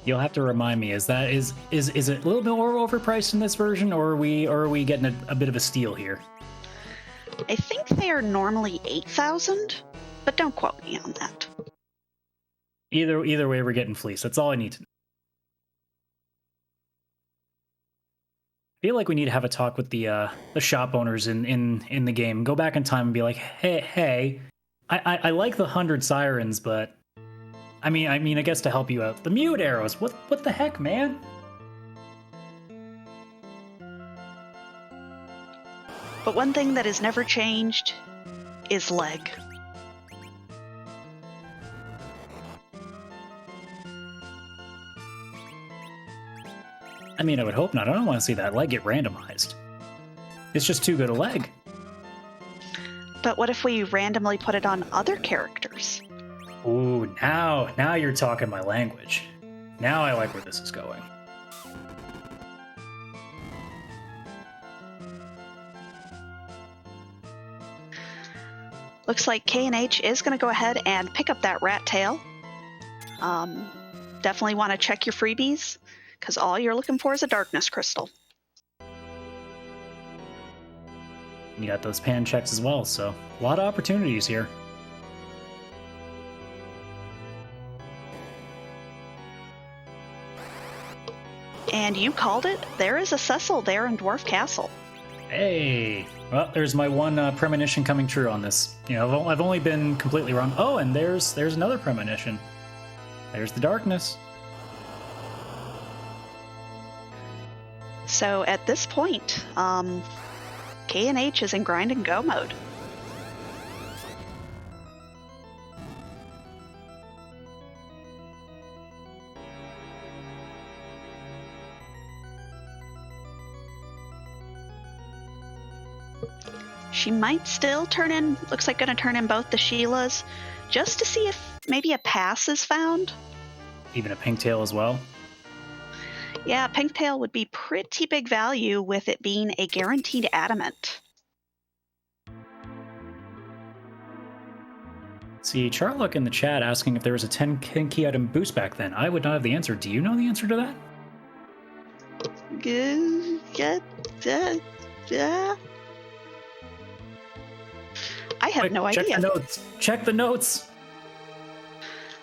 You'll have to remind me. Is it a little bit more overpriced in this version, or are we getting a bit of a steal here? I think they are normally 8,000, but don't quote me on that. Either way, we're getting fleeced. That's all I need to know. I feel like we need to have a talk with the shop owners in the game. Go back in time and be like, hey, I like the 100 sirens, but I mean, I guess to help you out, the mute arrows. What the heck, man? But one thing that has never changed is leg. I mean, I would hope not. I don't want to see that leg get randomized. It's just too good a leg. But what if we randomly put it on other characters? Ooh, now you're talking my language. Now I like where this is going. Looks like K&H is going to go ahead and pick up that rat tail. Definitely want to check your freebies, because all you're looking for is a darkness crystal. You got those pan checks as well, so a lot of opportunities here. And you called it. There is a Cecil there in Dwarf Castle. Hey, well, there's my one premonition coming true on this. You know, I've only been completely wrong. Oh, and there's another premonition. There's the darkness. So at this point, K&H is in grind and go mode. She might still turn in, looks like going to turn in both the Sheilas, just to see if maybe a pass is found. Even a pink tail as well. Yeah, pink tail would be pretty big value with it being a guaranteed adamant. See, Charlock in the chat asking if there was a 10 key item boost back then. I would not have the answer. Do you know the answer to that? I have no idea. Check the notes. Check the notes.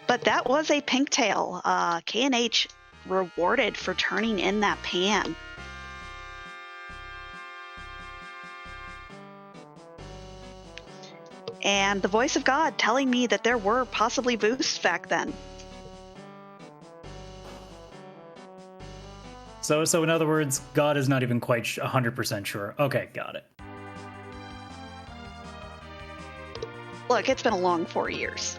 But that was a pink tail. K&H rewarded for turning in that pan. And the voice of God telling me that there were possibly boosts back then. So in other words, God is not even quite 100% sure. Okay, got it. Look, it's been a long 4 years.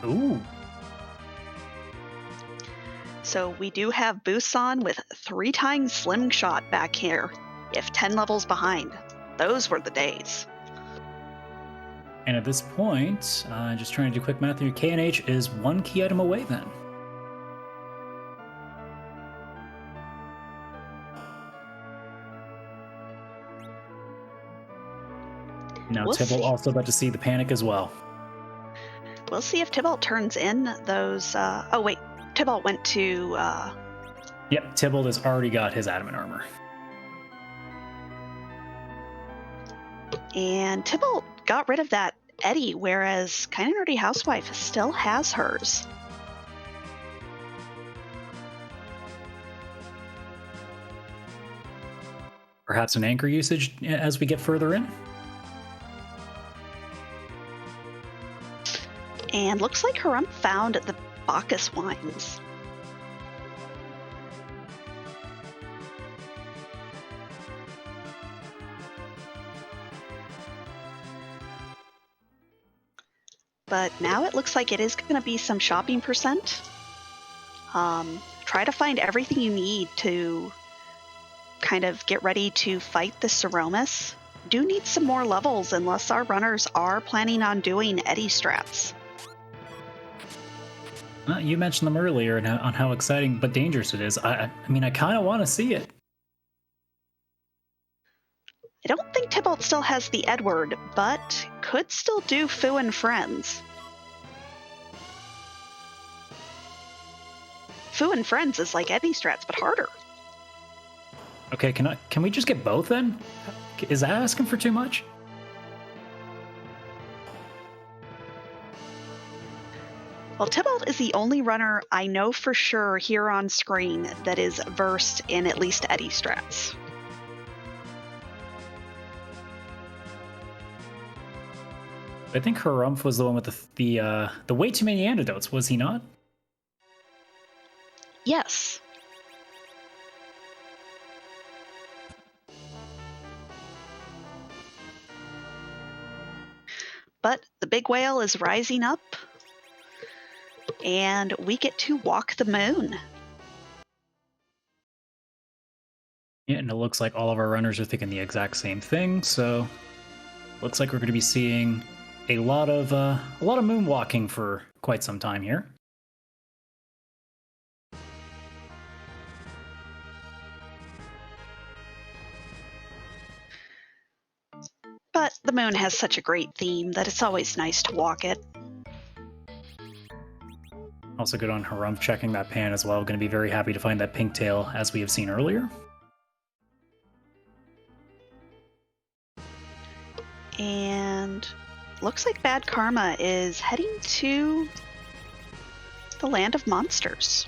Ooh. So we do have boosts on with 3 times Slim Shot back here, if 10 levels behind. Those were the days. And at this point, just trying to do quick math here, K&H is 1 key item away then. Now We'll Tibble see. also about to see the panic as well. We'll see if Tybalt turns in those... oh, wait. Tybalt went to... Yep, Tybalt has already got his adamant armor. And Tybalt got rid of that Eddie, whereas Kind and Nerdy Housewife still has hers. Perhaps an anchor usage as we get further in? And looks like Harump found the Bacchus wines. but now it looks like it is going to be some shopping percent. Try to find everything you need to kind of get ready to fight the Ceromus. Do need some more levels unless our runners are planning on doing Eddy strats. You mentioned them earlier and on how exciting but dangerous it is. I mean, I kind of want to see it. I don't think Tybalt still has the Edward, but could still do Foo and Friends. Foo and Friends is like Eddy strats, but harder. Okay, can we just get both then? Is that asking for too much? Well, Tybalt is the only runner I know for sure here on screen that is versed in at least Eddy strats. I think Harumph was the one with the way too many antidotes, was he not? Yes. But the big whale is rising up, and we get to walk the moon. Yeah, and it looks like all of our runners are thinking the exact same thing, so looks like we're going to be seeing a lot of moonwalking for quite some time here. But the moon has such a great theme that it's always nice to walk it. Also good on Harumph checking that pan as well. Going to be very happy to find that pink tail as we have seen earlier. And looks like Bad Karma is heading to the land of monsters.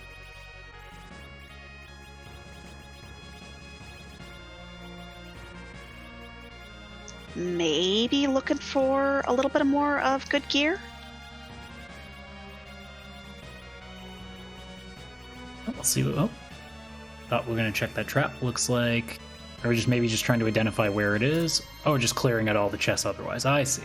Maybe looking for a little bit more of good gear. Let's see. Oh, thought we were going to check that trap. Looks like, or just maybe just trying to identify where it is. Oh, just clearing out all the chests otherwise. I see.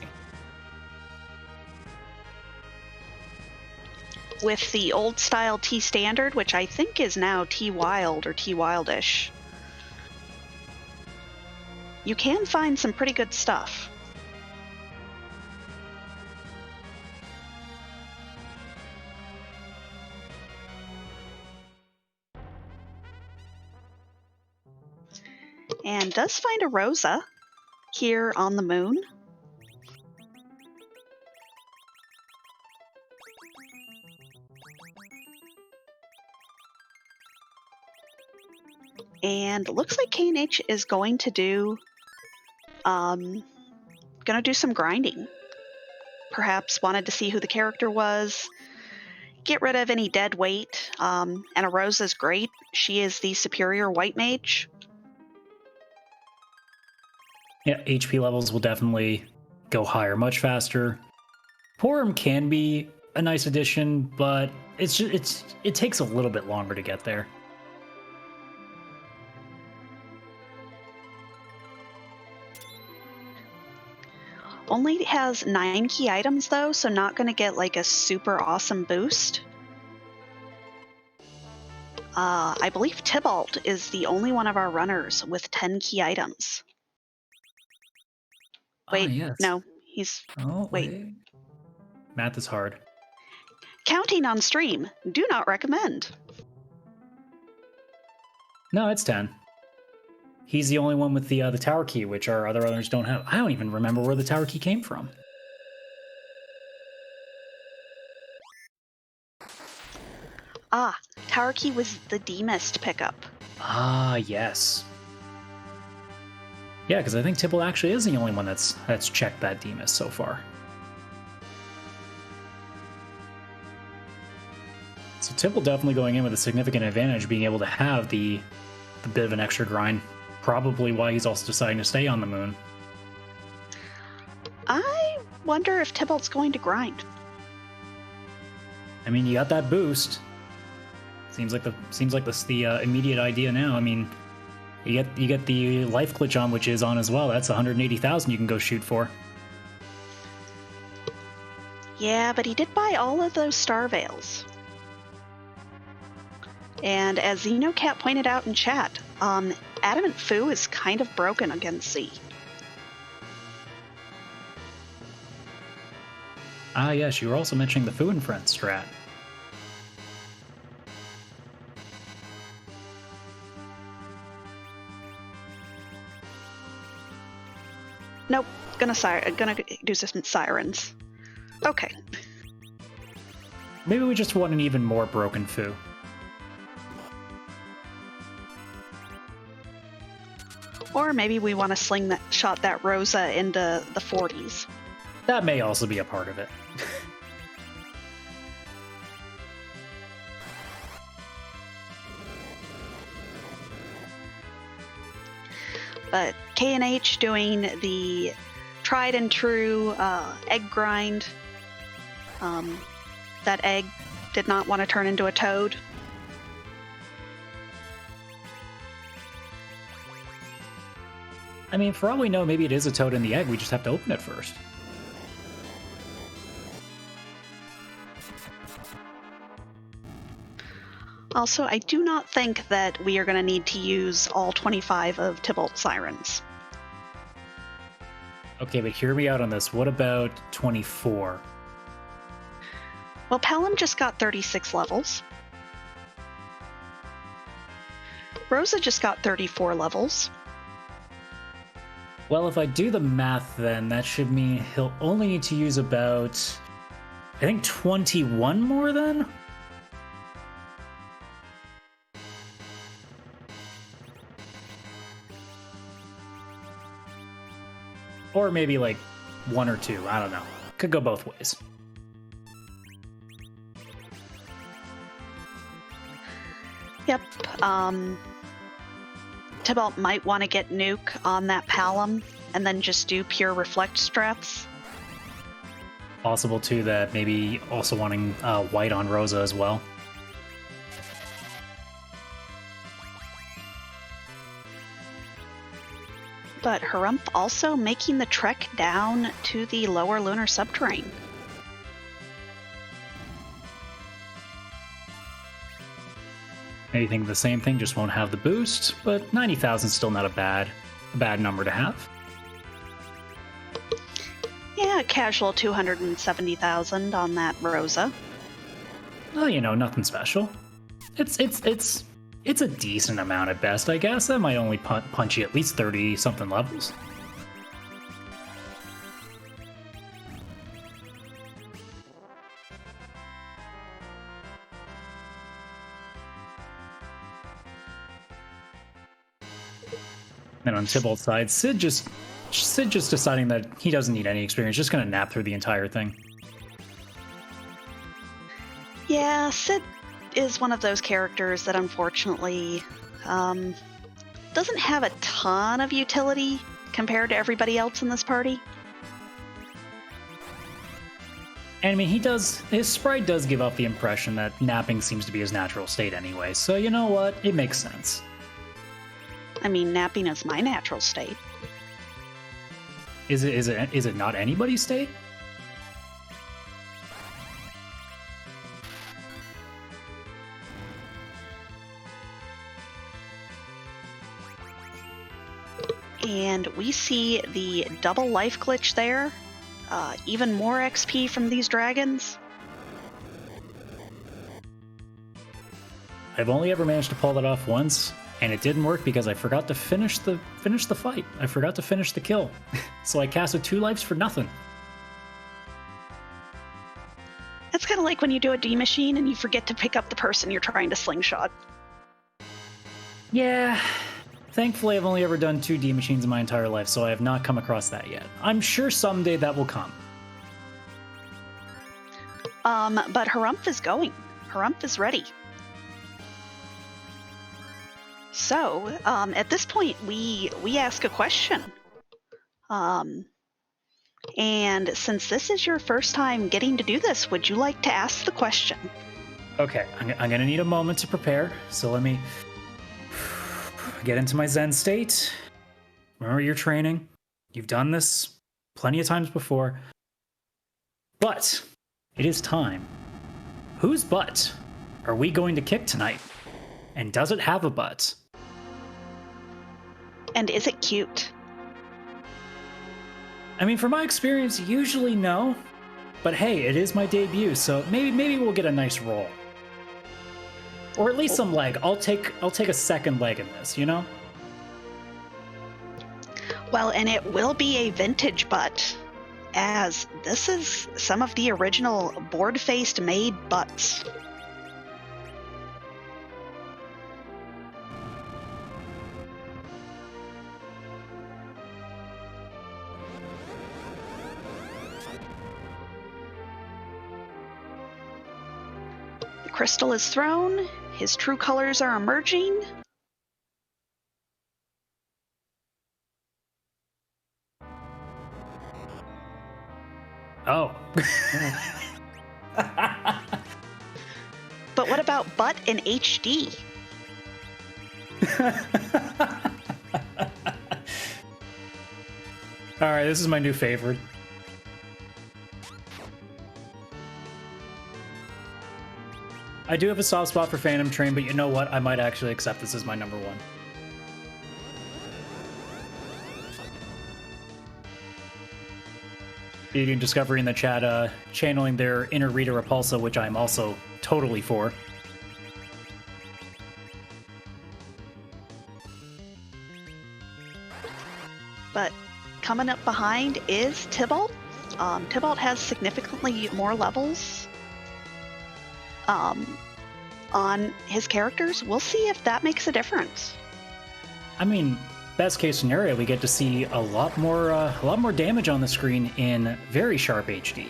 With the old style T standard, which I think is now T wild or T wildish, you can find some pretty good stuff. And does find a Rosa here on the moon. And looks like K&H is going to do some grinding. Perhaps wanted to see who the character was, get rid of any dead weight. And a Rosa's great. She is the superior white mage. Yeah, HP levels will definitely go higher much faster. Porum can be a nice addition, but it takes a little bit longer to get there. Only has 9 key items though, so not going to get like a super awesome boost. I believe Tybalt is the only one of our runners with 10 key items. Wait, yes. no, he's... Oh, wait. Math is hard. Counting on stream, do not recommend. No, it's 10. He's the only one with the tower key, which our other runners don't have. I don't even remember where the tower key came from. Ah, tower key was the D-Mist pickup. Ah, yes. Yeah, because I think Tybalt actually is the only one that's checked that D-Mist so far. So Tybalt definitely going in with a significant advantage, being able to have the bit of an extra grind. Probably why he's also deciding to stay on the moon. I wonder if Tybalt's going to grind. I mean, you got that boost. Seems like this the immediate idea now. I mean, you get the life glitch on, which is on as well. That's 180,000 you can go shoot for. Yeah, but he did buy all of those star veils. And as Xenocat pointed out in chat, Adamant Fu is kind of broken against Z. Ah, yes, you were also mentioning the Fu and Friends strat. Nope, gonna do some sirens. Okay. Maybe we just want an even more broken Fu. Or maybe we want to shot that Rosa into the 40s. That may also be a part of it. But K&H doing the tried and true egg grind. That egg did not want to turn into a toad. I mean, for all we know, maybe it is a toad in the egg. We just have to open it first. Also, I do not think that we are going to need to use all 25 of Tybalt Sirens. Okay, but hear me out on this. What about 24? Well, Pelham just got 36 levels. Rosa just got 34 levels. Well, if I do the math, then that should mean he'll only need to use about, I think, 21 more then? Or maybe like 1 or 2, I don't know. Could go both ways. Yep. Tybalt might want to get Nuke on that Palom and then just do pure Reflect strats. Possible too that maybe also wanting white on Rosa as well. But Harumph also making the trek down to the lower lunar subterrane. Anything the same thing, just won't have the boost, but 90,000 is still not a bad number to have. Yeah, casual 270,000 on that Rosa. Well, you know, nothing special. It's a decent amount at best, I guess. That might only punch you at least 30-something levels. And on Tybalt's side, Sid just deciding that he doesn't need any experience, just gonna nap through the entire thing. Yeah, Sid is one of those characters that unfortunately doesn't have a ton of utility compared to everybody else in this party. And I mean, his sprite does give off the impression that napping seems to be his natural state anyway, so you know what? It makes sense. I mean, napping is my natural state. Is it not anybody's state? And we see the double life glitch there. Even more XP from these dragons. I've only ever managed to pull that off once, and it didn't work because I forgot to finish the fight. I forgot to finish the kill. So I casted 2 lives for nothing. That's kind of like when you do a D machine and you forget to pick up the person you're trying to slingshot. Yeah. Thankfully, I've only ever done 2 D machines in my entire life, so I have not come across that yet. I'm sure someday that will come. But Harumph is going. Harumph is ready. So, at this point, we ask a question. And since this is your first time getting to do this, would you like to ask the question? Okay, I'm going to need a moment to prepare, so let me get into my Zen state. Remember your training. You've done this plenty of times before. But It is time. Whose butt are we going to kick tonight? And does it have a butt? And is it cute? I mean, from my experience, usually no. But hey, it is my debut, so maybe we'll get a nice roll. Or at least some leg. I'll take a second leg in this, you know? Well, and it will be a vintage butt, as this is some of the original board-faced made butts. The crystal is thrown, his true colors are emerging. Oh. But what about butt in HD? All right, this is my new favorite. I do have a soft spot for Phantom Train, but you know what? I might actually accept this as my number one. Beauty and Discovery in the chat, channeling their inner Rita Repulsa, which I'm also totally for. But coming up behind is Tybalt. Tybalt has significantly more levels on his characters. We'll see if that makes a difference. I mean, best case scenario, we get to see a lot more damage on the screen in very sharp HD.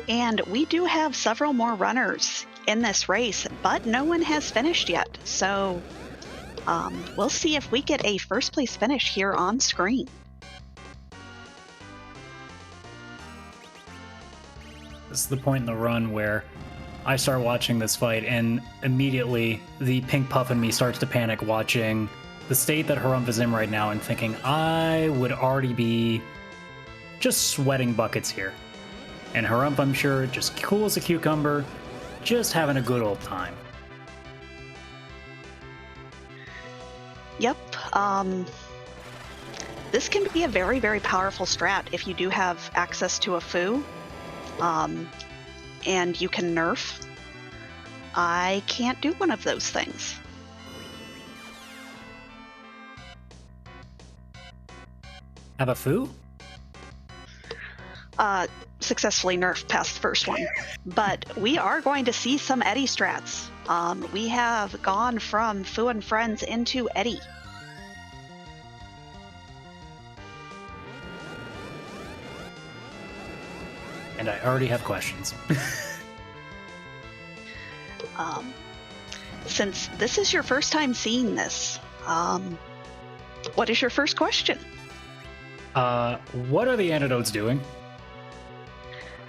And we do have several more runners in this race, but no one has finished yet. So we'll see if we get a first place finish here on screen. This is the point in the run where I start watching this fight, and immediately the pink puff in me starts to panic watching the state that Harumph is in right now and thinking I would already be just sweating buckets here. And Harumph, I'm sure, just cool as a cucumber, just having a good old time. Yep. This can be a very, very powerful strat if you do have access to a Fu. And you can nerf. I can't do one of those things. Have a Fu? Successfully nerfed past the first one. But we are going to see some Eddie strats. We have gone from Fu and Friends into Eddie. And I already have questions. Since this is your first time seeing this, what is your first question? What are the antidotes doing?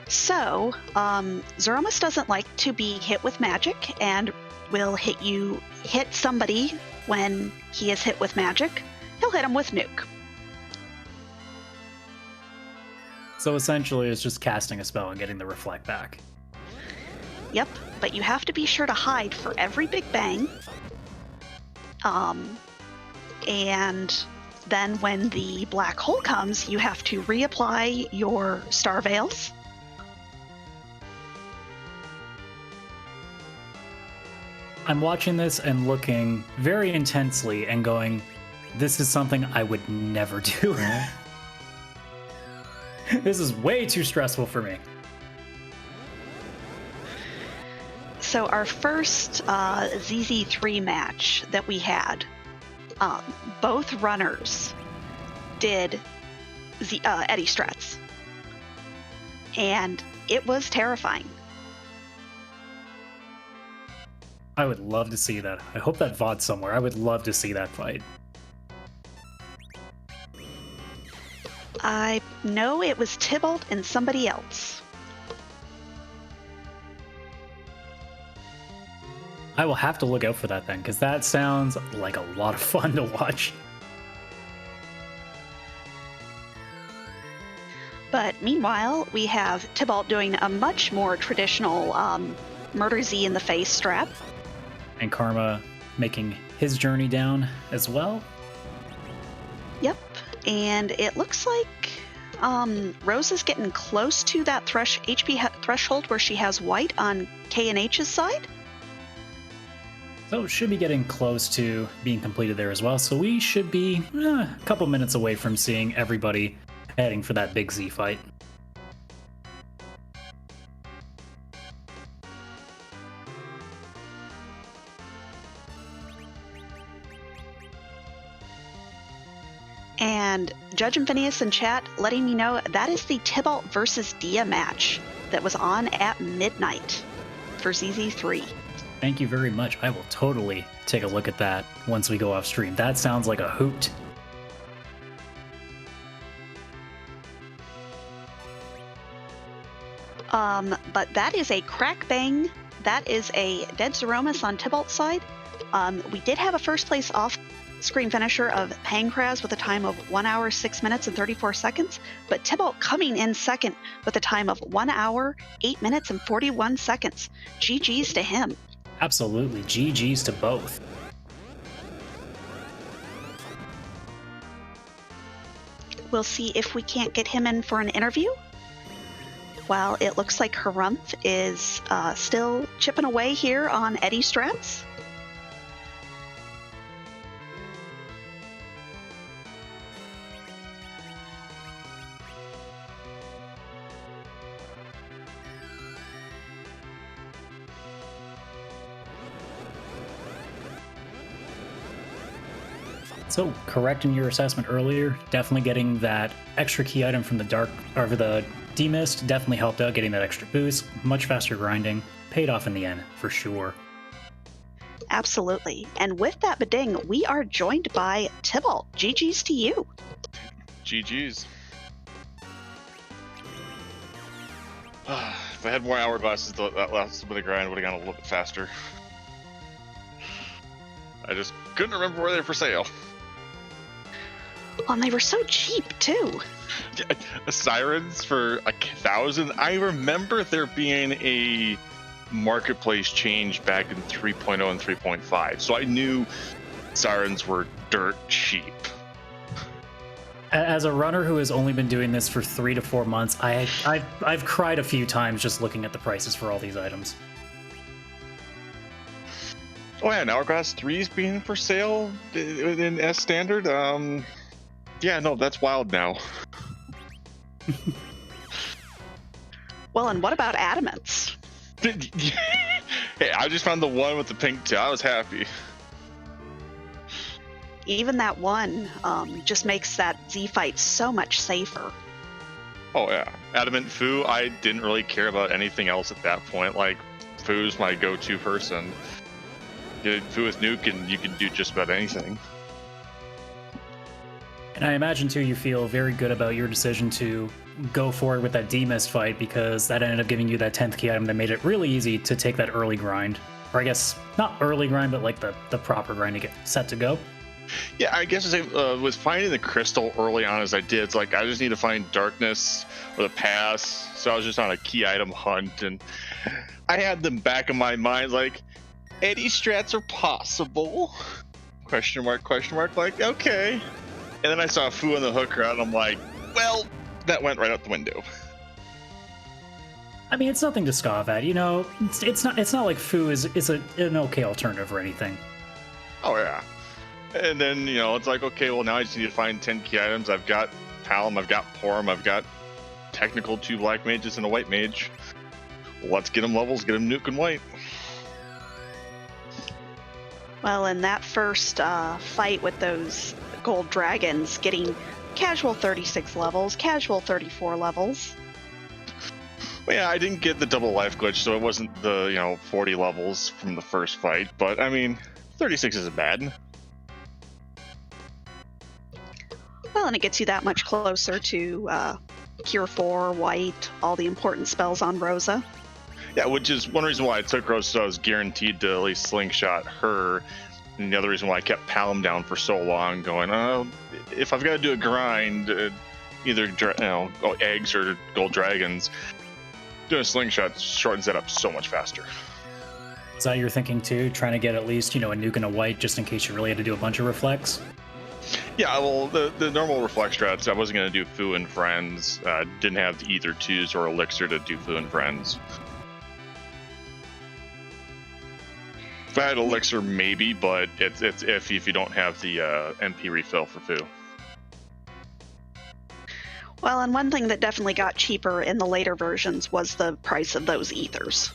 So, Zeromus doesn't like to be hit with magic and will hit somebody when he is hit with magic. He'll hit him with nuke. So essentially it's just casting a spell and getting the reflect back. Yep, but you have to be sure to hide for every big bang. And then when the black hole comes, you have to reapply your star veils. I'm watching this and looking very intensely and going, this is something I would never do. This is way too stressful for me. So our first ZZ3 match that we had, both runners did Eddie strats. And it was terrifying. I would love to see that. I hope that VOD's somewhere. I would love to see that fight. I know it was Tybalt and somebody else. I will have to look out for that then, because that sounds like a lot of fun to watch. But meanwhile, we have Tybalt doing a much more traditional Murder Z in the face strap. And Karma making his journey down as well. Yep. And it looks like Rose is getting close to that HP threshold where she has white on K and H's side. So it should be getting close to being completed there as well. So we should be a couple minutes away from seeing everybody heading for that big Z fight. And Judge and Phineas in chat letting me know that is the Tybalt versus Dia match that was on at midnight for ZZ3. Thank you very much. I will totally take a look at that once we go off stream. That sounds like a hoot. But that is a crack bang. That is a Dead Zeromus on Tybalt's side. We did have a first place off-screen finisher of Pankraz with a time of 1 hour, 6 minutes, and 34 seconds, but Tybalt coming in second with a time of 1 hour, 8 minutes, and 41 seconds. GG's to him. Absolutely. GG's to both. We'll see if we can't get him in for an interview. While it looks like Harumph is still chipping away here on Eddie strats. So, correcting your assessment earlier, definitely getting that extra key item from the the demist definitely helped out, getting that extra boost, much faster grinding, paid off in the end, for sure. Absolutely. And with that bidding, we are joined by Tybalt. GG's to you. GG's. If I had more hourglasses, that last bit of grind would have gone a little bit faster. I just couldn't remember where they were for sale. And they were so cheap, too. Sirens for 1,000. I remember there being a marketplace change back in 3.0 and 3.5, so I knew sirens were dirt cheap. As a runner who has only been doing this for 3 to 4 months, I've cried a few times just looking at the prices for all these items. Oh yeah, and Hourglass 3's being for sale in S standard. Yeah, no, that's wild now. Well, and what about Adamants? Hey, I just found the one with the pink tail. I was happy. Even that one just makes that Z fight so much safer. Oh yeah, Adamant Fu. I didn't really care about anything else at that point. Like, Fu's my go-to person. Fu with Nuke, and you can do just about anything. And I imagine, too, you feel very good about your decision to go forward with that D-Mist fight, because that ended up giving you that 10th key item that made it really easy to take that early grind. Or I guess, not early grind, but like the proper grind to get set to go. Yeah, I guess with finding the crystal early on as I did, it's like I just need to find darkness or the pass. So I was just on a key item hunt, and I had them back in my mind like, Eddie strats are possible? Question mark, like, okay. And then I saw Fu on the hook route, and I'm like, well, that went right out the window. I mean, it's nothing to scoff at, you know. It's not like Fu is an okay alternative or anything. Oh yeah. And then, you know, it's like, okay, well, now I just need to find 10 key items. I've got Palom, I've got Porum, I've got technical 2 black mages and a white mage. Let's get them levels, get them Nuke and white. Well, in that first fight with those gold dragons, getting casual 36 levels, casual 34 levels. Well, yeah, I didn't get the double life glitch, so it wasn't the, 40 levels from the first fight. But, I mean, 36 isn't bad. Well, and it gets you that much closer to Cure 4, White, all the important spells on Rosa. Yeah, which is one reason why I took Rose, so I was guaranteed to at least slingshot her. And the other reason why I kept Palm down for so long, going, oh, if I've got to do a grind, either eggs or gold dragons, doing a slingshot shortens that up so much faster. Is that your thinking too? Trying to get at least, a nuke and a white just in case you really had to do a bunch of reflects? Yeah, well, the normal reflect strats, I wasn't going to do Fu and Friends. Didn't have either twos or elixir to do Fu and Friends. If I had elixir, maybe, but it's iffy if you don't have the MP refill for Fu. Well, and one thing that definitely got cheaper in the later versions was the price of those ethers.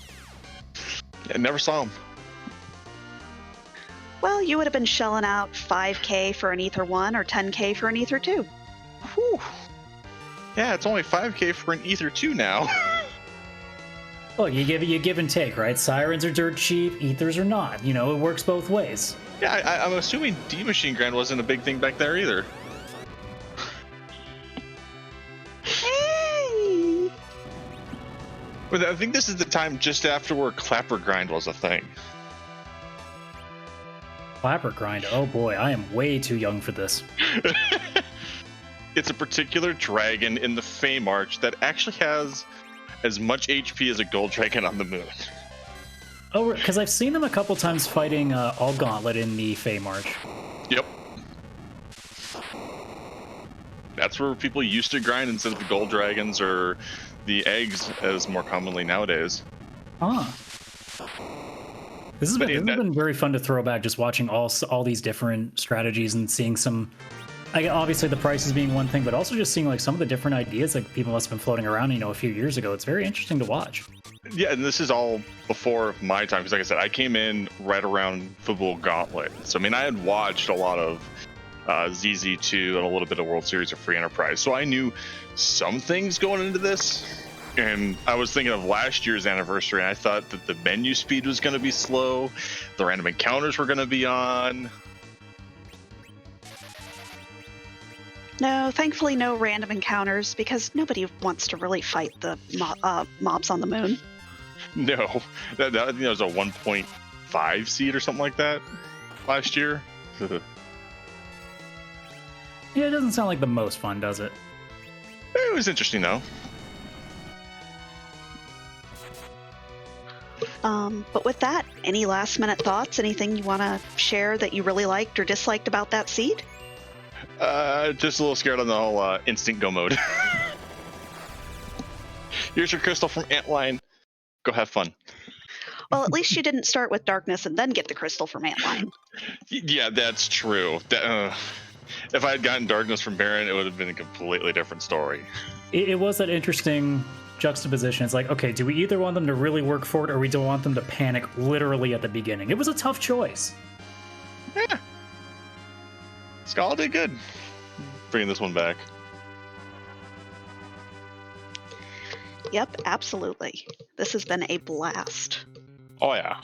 I never saw them. Well, you would have been shelling out 5k for an ether 1 or 10k for an ether 2. Whew. Yeah, it's only 5k for an ether 2 now. Look, you give and take, right? Sirens are dirt cheap, ethers are not. It works both ways. Yeah, I'm assuming D-Machine Grind wasn't a big thing back there either. Hey! But I think this is the time just after where Clapper Grind was a thing. Clapper Grind, oh boy, I am way too young for this. It's a particular dragon in the Fey March that actually has as much HP as a gold dragon on the moon. Oh, because I've seen them a couple times fighting all gauntlet in the Fey March. Yep. That's where people used to grind instead of the gold dragons or the eggs as more commonly nowadays. Huh. This has been very fun to throw back, just watching all these different strategies and seeing some. Obviously, the prices being one thing, but also just seeing like some of the different ideas like people must have been floating around, a few years ago. It's very interesting to watch. Yeah, and this is all before my time, because like I said, I came in right around Football Gauntlet. So I mean, I had watched a lot of ZZ2 and a little bit of World Series of Free Enterprise, so I knew some things going into this. And I was thinking of last year's anniversary, and I thought that the menu speed was going to be slow, the random encounters were going to be on. No, thankfully no random encounters, because nobody wants to really fight the mobs on the moon. No, I think that was a 1.5 seed or something like that last year. Yeah, it doesn't sound like the most fun, does it? It was interesting, though. But with that, any last minute thoughts? Anything you want to share that you really liked or disliked about that seed? Just a little scared on the whole instant go mode. Here's your crystal from Antline. Go have fun. Well, at least you didn't start with darkness and then get the crystal from Antline. Yeah, that's true. If I had gotten darkness from Baron, it would have been a completely different story. It was that interesting juxtaposition. It's like, okay, do we either want them to really work for it or we don't want them to panic literally at the beginning? It was a tough choice. Yeah. Skull did good. Bringing this one back. Yep, absolutely. This has been a blast. Oh yeah.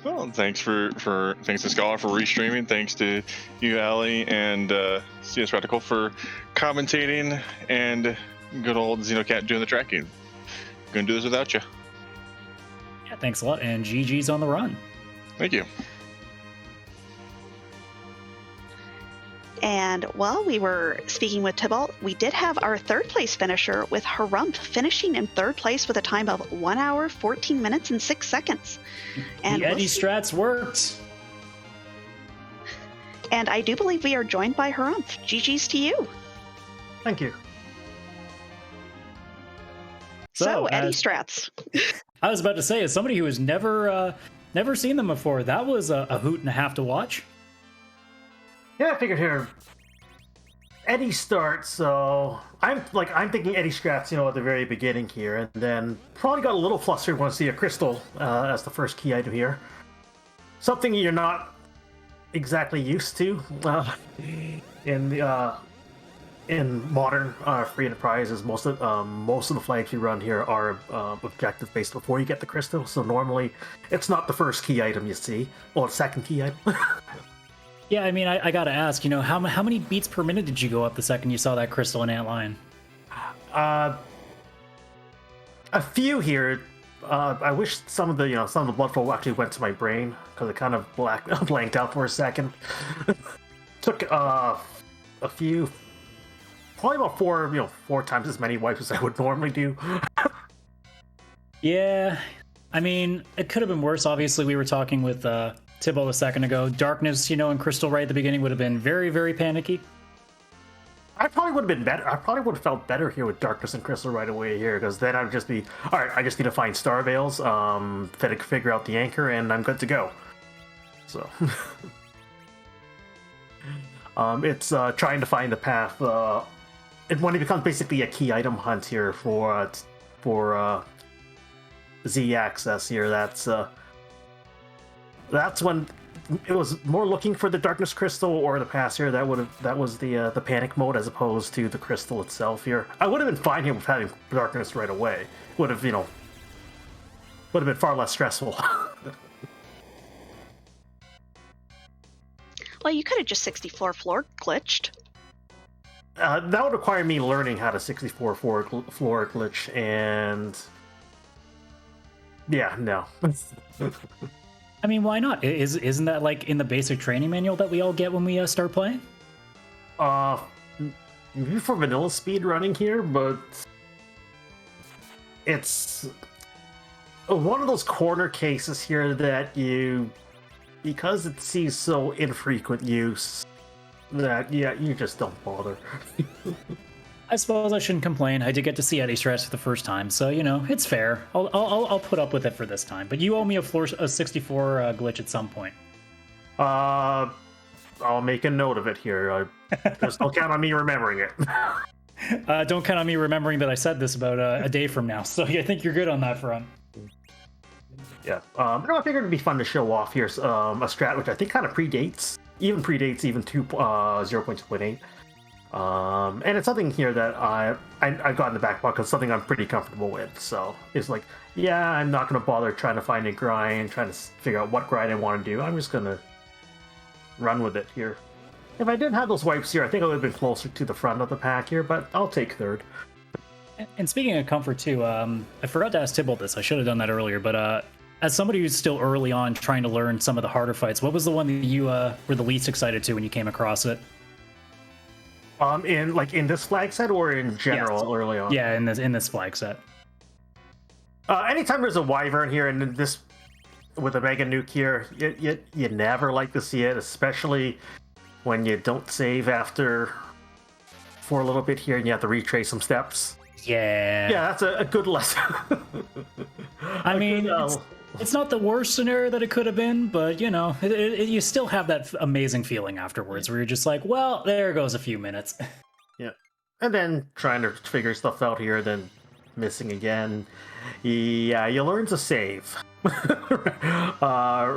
Well, thanks to Scholar for restreaming. Thanks to you, Allie, and CS Reticle for commentating, and good old Xenocat doing the tracking. Couldn't do this without you. Yeah, thanks a lot, and GG's on the run. Thank you. And while we were speaking with Tybalt, we did have our third place finisher with Harumph finishing in third place with a time of 1 hour, 14 minutes, and 6 seconds. And the Eddie strats worked. And I do believe we are joined by Harumph. GG's to you. Thank you. So Eddie strats. I was about to say, as somebody who has never seen them before, that was a hoot and a half to watch. Yeah, I figured here, Eddie starts, so I'm thinking Eddie scraps, at the very beginning here, and then probably got a little flustered when I see a crystal as the first key item here. Something you're not exactly used to in modern free enterprises. Most of the flags we run here are objective based before you get the crystal, so normally it's not the first key item you see, or the second key item. Yeah, I mean, I gotta ask, how many beats per minute did you go up the second you saw that crystal in Antline? A few here. I wish some of the blood flow actually went to my brain because it kind of blanked out for a second. Took a few, probably about four times as many wipes as I would normally do. Yeah, I mean, it could have been worse. Obviously, we were talking with Tibbo a second ago. Darkness, and Crystal right at the beginning would have been very, very panicky. I probably would have been better. I probably would have felt better here with Darkness and Crystal right away here, because then I'd just be, all right, I just need to find Star Veils, figure out the anchor, and I'm good to go. So, it's trying to find the path. When it becomes basically a key item hunt here for Z access here, that's when it was more looking for the Darkness Crystal or the pass here. That was the panic mode as opposed to the crystal itself here. I would have been fine here with having Darkness right away. Would have been far less stressful. Well, you could have just 64 floor glitched. That would require me learning how to 64 floor glitch, and yeah, no. I mean, why not? Isn't that like in the basic training manual that we all get when we start playing? Maybe for vanilla speed running here, but it's one of those corner cases here that because it sees so infrequent use, that you just don't bother. I suppose I shouldn't complain. I did get to see Eddie Stress for the first time, so it's fair. I'll put up with it for this time. But you owe me a 64 glitch at some point. I'll make a note of it here. Just don't count on me remembering it. Don't count on me remembering that I said this about a day from now. So I think you're good on that front. Yeah. I figured it'd be fun to show off here a strat which I think kind of predates even 0.2.8. And it's something here that I got in the back pocket, something I'm pretty comfortable with. So it's like, yeah, I'm not going to bother trying to find a grind, trying to figure out what grind I want to do. I'm just going to run with it here. If I didn't have those wipes here, I think I would have been closer to the front of the pack here, but I'll take third. And speaking of comfort too, I forgot to ask Tybalt this. I should have done that earlier, but as somebody who's still early on trying to learn some of the harder fights, what was the one that you were the least excited to when you came across it? In this flag set or in general early on? Yeah, in this flag set. Anytime there's a Wyvern here and this with a Mega Nuke here, you never like to see it, especially when you don't save after for a little bit here and you have to retrace some steps. Yeah. Yeah, that's a good lesson. I mean, it's not the worst scenario that it could have been, but you still have that amazing feeling afterwards where you're just like, well, there goes a few minutes. Yeah. And then trying to figure stuff out here, then missing again. Yeah, you learn to save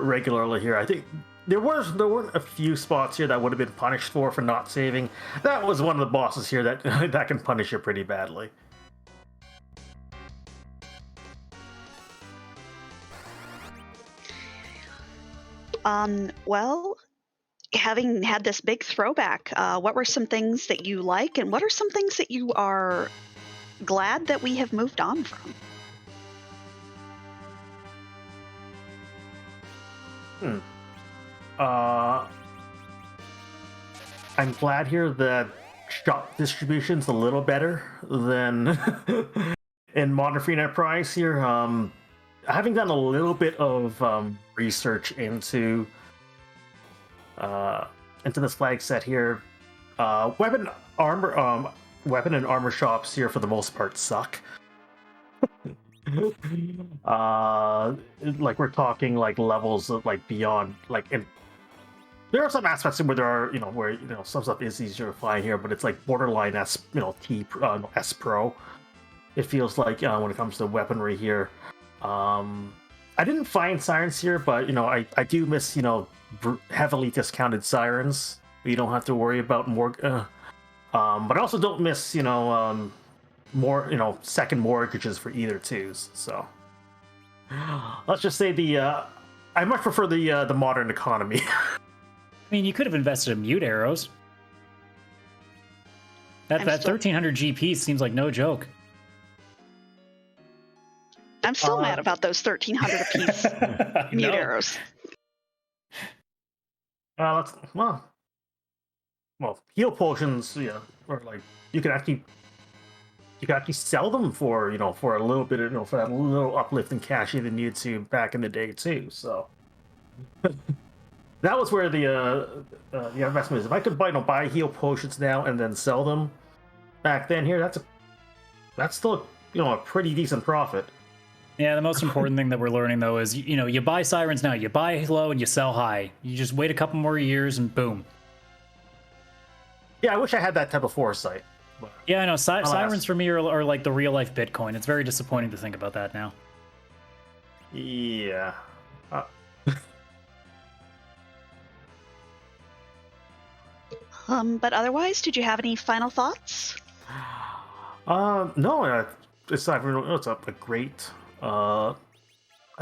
regularly here. I think there weren't a few spots here that would have been punished for not saving. That was one of the bosses here that can punish you pretty badly. Well, having had this big throwback, what were some things that you like, and what are some things that you are glad that we have moved on from? I'm glad here that shop distribution's a little better than in Modern Free Enterprise here. Having done a little bit of research into this flag set here, weapon and armor shops here for the most part suck. Like we're talking like levels of like beyond there are some aspects where there are where some stuff is easier to find here, but it's like borderline S Pro. It feels like when it comes to weaponry here. I didn't find sirens here, but I do miss heavily discounted sirens. You don't have to worry about more. But I also don't miss more second mortgages for either twos. So let's just say I much prefer the modern economy. I mean, you could have invested in mute arrows. That 1300 GP seems like no joke. I'm still mad about those 1,300 apiece mute arrows. Well, heal potions, or like you can actually sell them for for a little bit of for that little uplift in cash you needed to back in the day too. So that was where the investment is. If I could buy heal potions now and then sell them back then, that's still a pretty decent profit. Yeah, the most important thing that we're learning though is you buy sirens now, you buy low and you sell high. You just wait a couple more years and boom. Yeah, I wish I had that type of foresight. Yeah, I know. Sirens for me are like the real life Bitcoin. It's very disappointing to think about that now. Yeah. But otherwise, did you have any final thoughts? No. It's a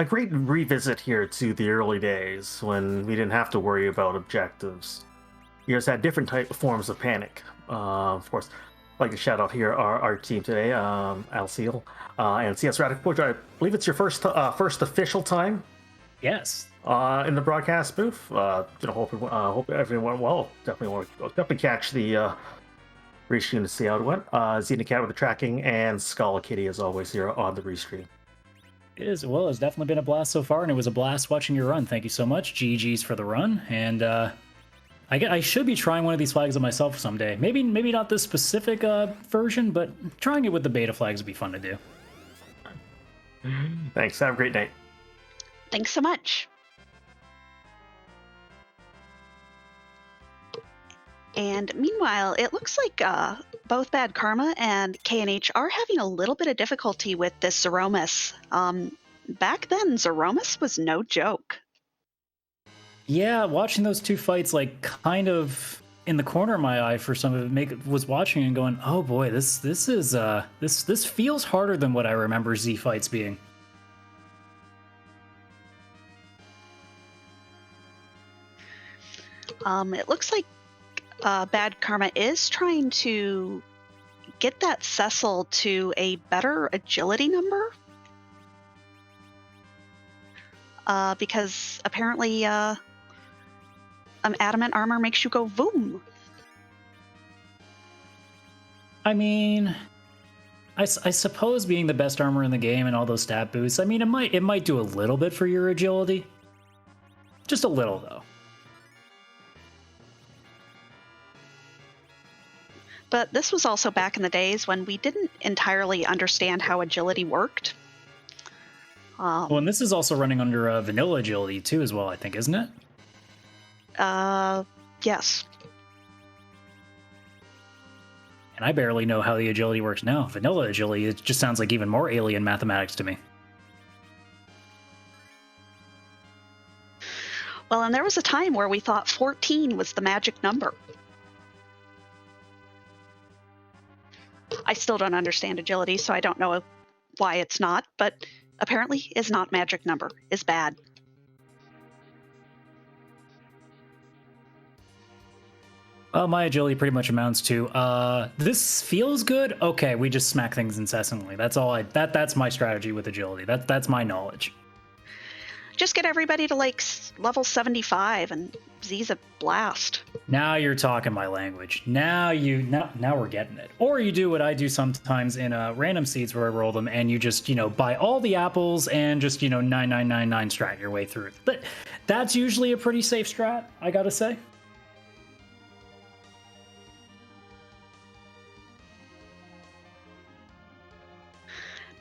great revisit here to the early days when we didn't have to worry about objectives. You just had different forms of panic. Of course, I'd like to shout out here our team today, Alciel and CS Radic, which I believe it's your first official time. Yes. In the broadcast booth. Hope everyone went well. Definitely catch the restream to see how it went. Xenocat with the tracking and Scala Kitty as always here on the restream. It is. Well, it's definitely been a blast so far, and it was a blast watching your run. Thank you so much. GG's for the run, and I should be trying one of these flags on myself someday. Maybe not this specific version, but trying it with the beta flags would be fun to do. Thanks. Have a great night. Thanks so much. And meanwhile, it looks like both Bad Karma and KNH are having a little bit of difficulty with this Zeromus. Back then, Zeromus was no joke. Yeah, watching those two fights, like, kind of in the corner of my eye for some of it, was watching and going, oh boy, this feels harder than what I remember Z fights being. It looks like Bad Karma is trying to get that Cecil to a better agility number. Because apparently adamant armor makes you go boom. I mean, I suppose being the best armor in the game and all those stat boosts, I mean, it might do a little bit for your agility. Just a little, though. But this was also back in the days when we didn't entirely understand how agility worked. Well, and this is also running under vanilla agility too, as well, I think, isn't it? Yes. And I barely know how the agility works now. Vanilla agility, it just sounds like even more alien mathematics to me. Well, and there was a time where we thought 14 was the magic number. I still don't understand agility, so I don't know why it's not, but apparently is not magic number, is bad. Well, my agility pretty much amounts to, this feels good? Okay, we just smack things incessantly. That's all that's my strategy with agility. That's my knowledge. Just get everybody to like level 75 and Z's a blast. Now you're talking my language. Now we're getting it. Or you do what I do sometimes in random seeds where I roll them and you just, buy all the apples and just, 9999 strat your way through. But that's usually a pretty safe strat, I gotta say.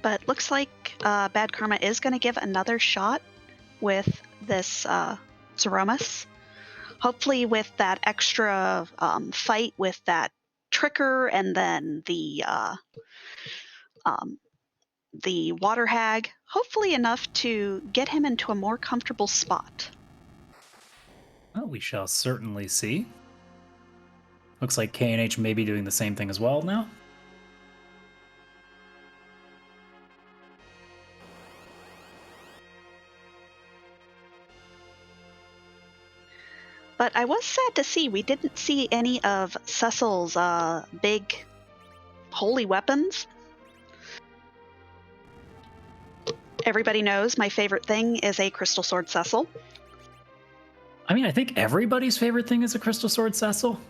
But looks like Bad Karma is going to give another shot with this Zeromus. Hopefully with that extra fight with that Tricker and then the Water Hag. Hopefully enough to get him into a more comfortable spot. Well, we shall certainly see. Looks like KNH may be doing the same thing as well now. But I was sad to see we didn't see any of Cecil's big holy weapons. Everybody knows my favorite thing is a Crystal Sword Cecil. I mean, I think everybody's favorite thing is a Crystal Sword Cecil.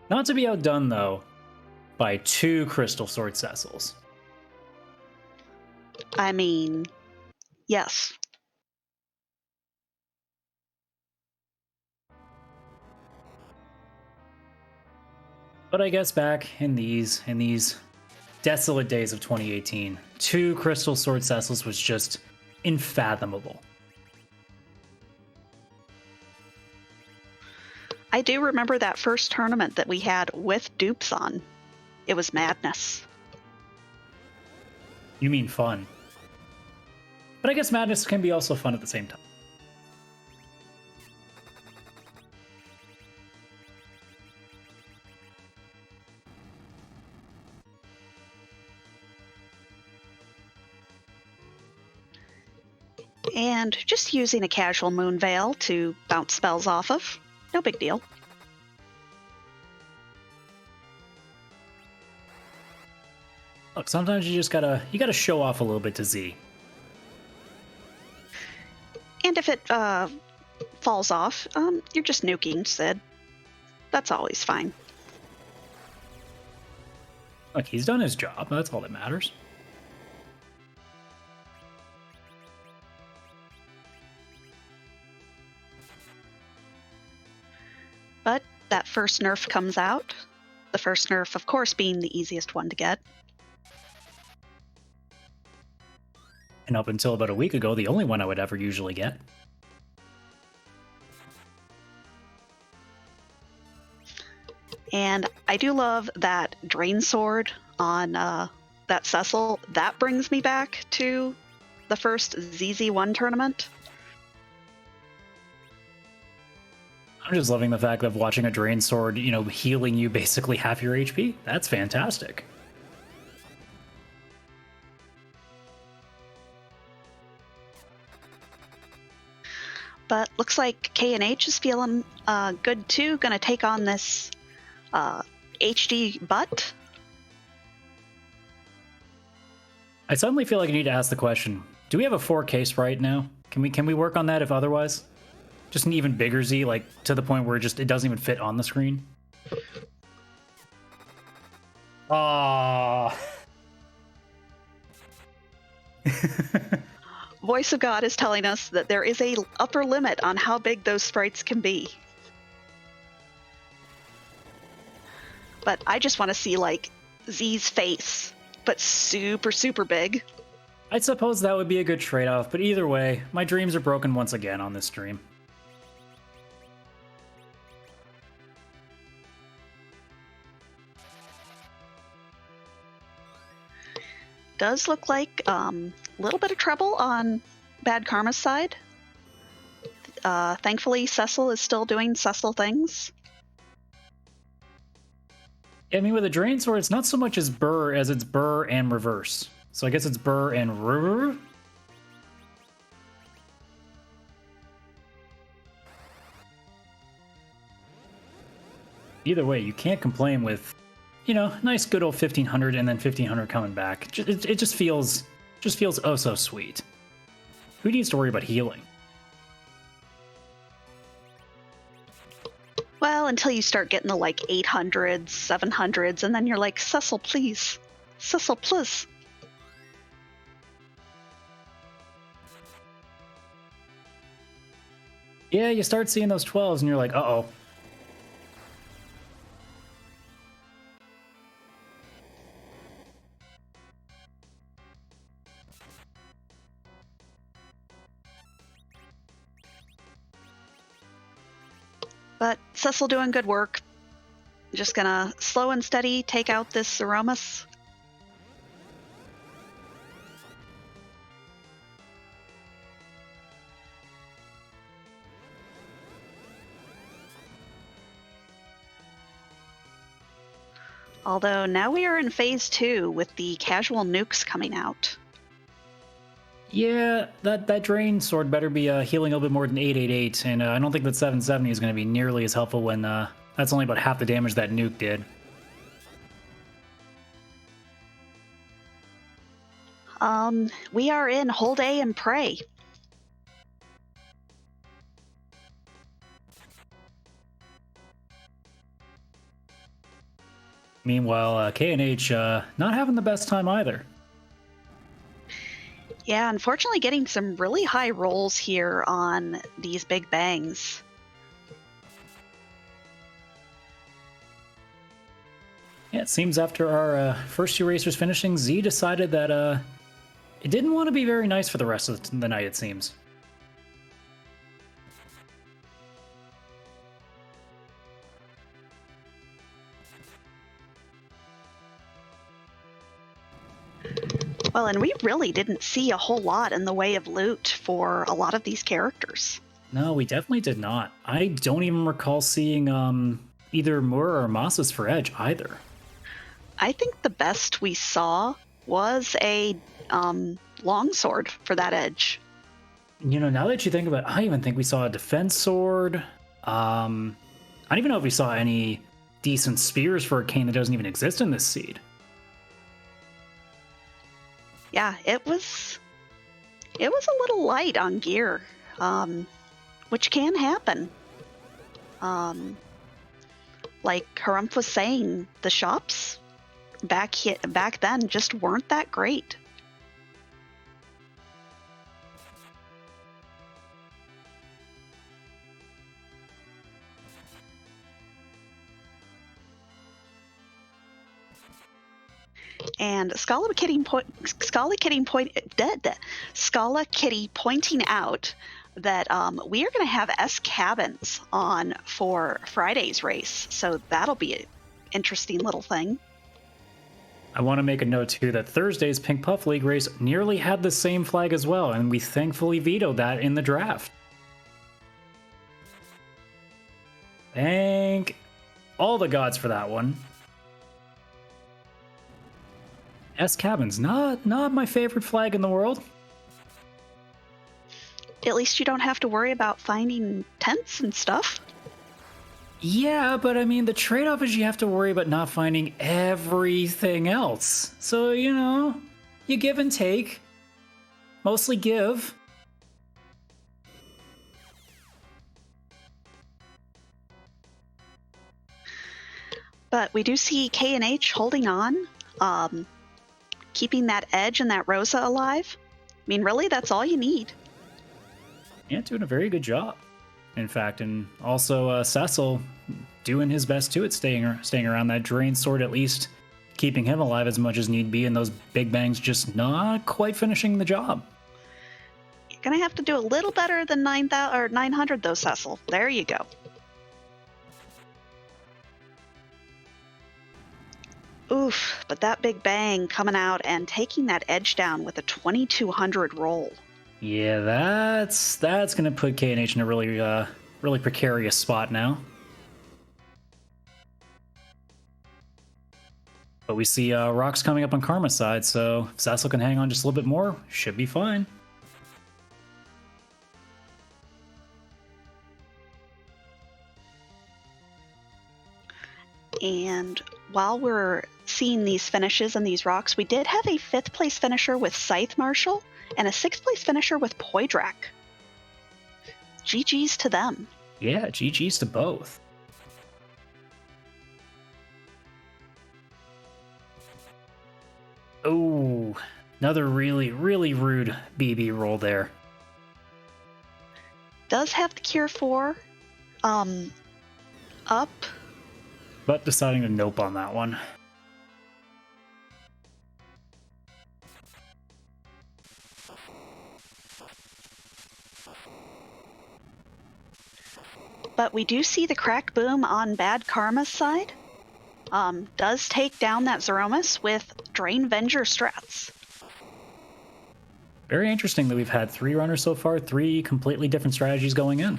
Not to be outdone, though, by 2 Crystal Sword Cecils. I mean, yes. But I guess back in these desolate days of 2018, 2 Crystal Sword Cecils was just unfathomable. I do remember that first tournament that we had with dupes on. It was madness. You mean fun. But I guess madness can be also fun at the same time. And just using a casual moon veil to bounce spells off of. No big deal. Look, sometimes you just gotta show off a little bit to Z. And if it falls off, you're just nuking Sid. That's always fine. Look, he's done his job. That's all that matters. But that first nerf comes out. The first nerf, of course, being the easiest one to get. And up until about a week ago, the only one I would ever usually get. And I do love that Drain Sword on that Cecil. That brings me back to the first ZZ1 tournament. I'm just loving the fact of watching a Drain Sword, healing you basically half your HP. That's fantastic. But looks like K&H is feeling good too. Gonna take on this HD butt. I suddenly feel like I need to ask the question, do we have a 4K sprite now? Can we work on that if otherwise? Just an even bigger Z, like to the point where it doesn't even fit on the screen? Ah. Voice of God is telling us that there is a upper limit on how big those sprites can be. But I just want to see like Z's face, but super, super big. I suppose that would be a good trade-off, but either way, my dreams are broken once again on this stream. Does look like a little bit of trouble on Bad Karma's side. Thankfully, Cecil is still doing Cecil things. I mean, with a Drain Sword, it's not so much as Burr as it's Burr and reverse. So I guess it's Burr and Rrrr. Either way, you can't complain with, nice good old 1500 and then 1500 coming back. It just feels oh so sweet. Who needs to worry about healing? Well, until you start getting the like 800s, 700s, and then you're like, Cecil, please. Cecil, please. Yeah, you start seeing those 12s and you're like, uh-oh. But Cecil doing good work. Just gonna slow and steady take out this Aromas. Although now we are in phase 2 with the casual nukes coming out. Yeah, that Drain Sword better be healing a little bit more than 888, and I don't think that 770 is going to be nearly as helpful when That's only about half the damage that nuke did. We are in Hold A and Pray. Meanwhile, K&H not having the best time either. Yeah, unfortunately getting some really high rolls here on these big bangs. Yeah, it seems after our first two racers finishing, Z decided that it didn't want to be very nice for the rest of the night, it seems. Well, and we really didn't see a whole lot in the way of loot for a lot of these characters. No, we definitely did not. I don't even recall seeing either Mura or Masas for Edge either. I think the best we saw was a longsword for that Edge. You know, now that you think about it, I don't even think we saw a defense sword. I don't even know if we saw any decent spears for a Kane that doesn't even exist in this seed. Yeah, it was a little light on gear, which can happen. Like Harumph was saying, the shops back then just weren't that great. And Scala Kitty pointing out that we are going to have S cabins on for Friday's race, so that'll be an interesting little thing. I want to make a note too that Thursday's Pink Puff League race nearly had the same flag as well, and we thankfully vetoed that in the draft. Thank all the gods for that one. S cabins, not my favorite flag in the world. At least you don't have to worry about finding tents and stuff. Yeah, but I mean, the trade-off is you have to worry about not finding everything else. So, you know, you give and take. Mostly give. But we do see K&H holding on, keeping that Edge and that Rosa alive. I mean, really, that's all you need. Yeah, doing a very good job, in fact. And also Cecil doing his best too at staying around that Drain Sword, at least keeping him alive as much as need be, and those big bangs just not quite finishing the job. You're going to have to do a little better than 900 though, Cecil. There you go. Oof, but that big bang coming out and taking that Edge down with a 2200 roll. Yeah, that's going to put K&H in a really precarious spot now. But we see rocks coming up on Karma's side, so if Cecil can hang on just a little bit more, should be fine. And while we're seeing these finishes and these rocks, we did have a 5th place finisher with Scythe Marshal and a 6th place finisher with Poydrak. GG's to them. Yeah, GG's to both. Oh, another really, really rude BB roll there. Does have the Cure 4 up. But deciding to nope on that one. But we do see the Crack Boom on Bad Karma's side. Does take down that Zeromus with Drain Venger strats. Very interesting that we've had 3 runners so far, 3 completely different strategies going in.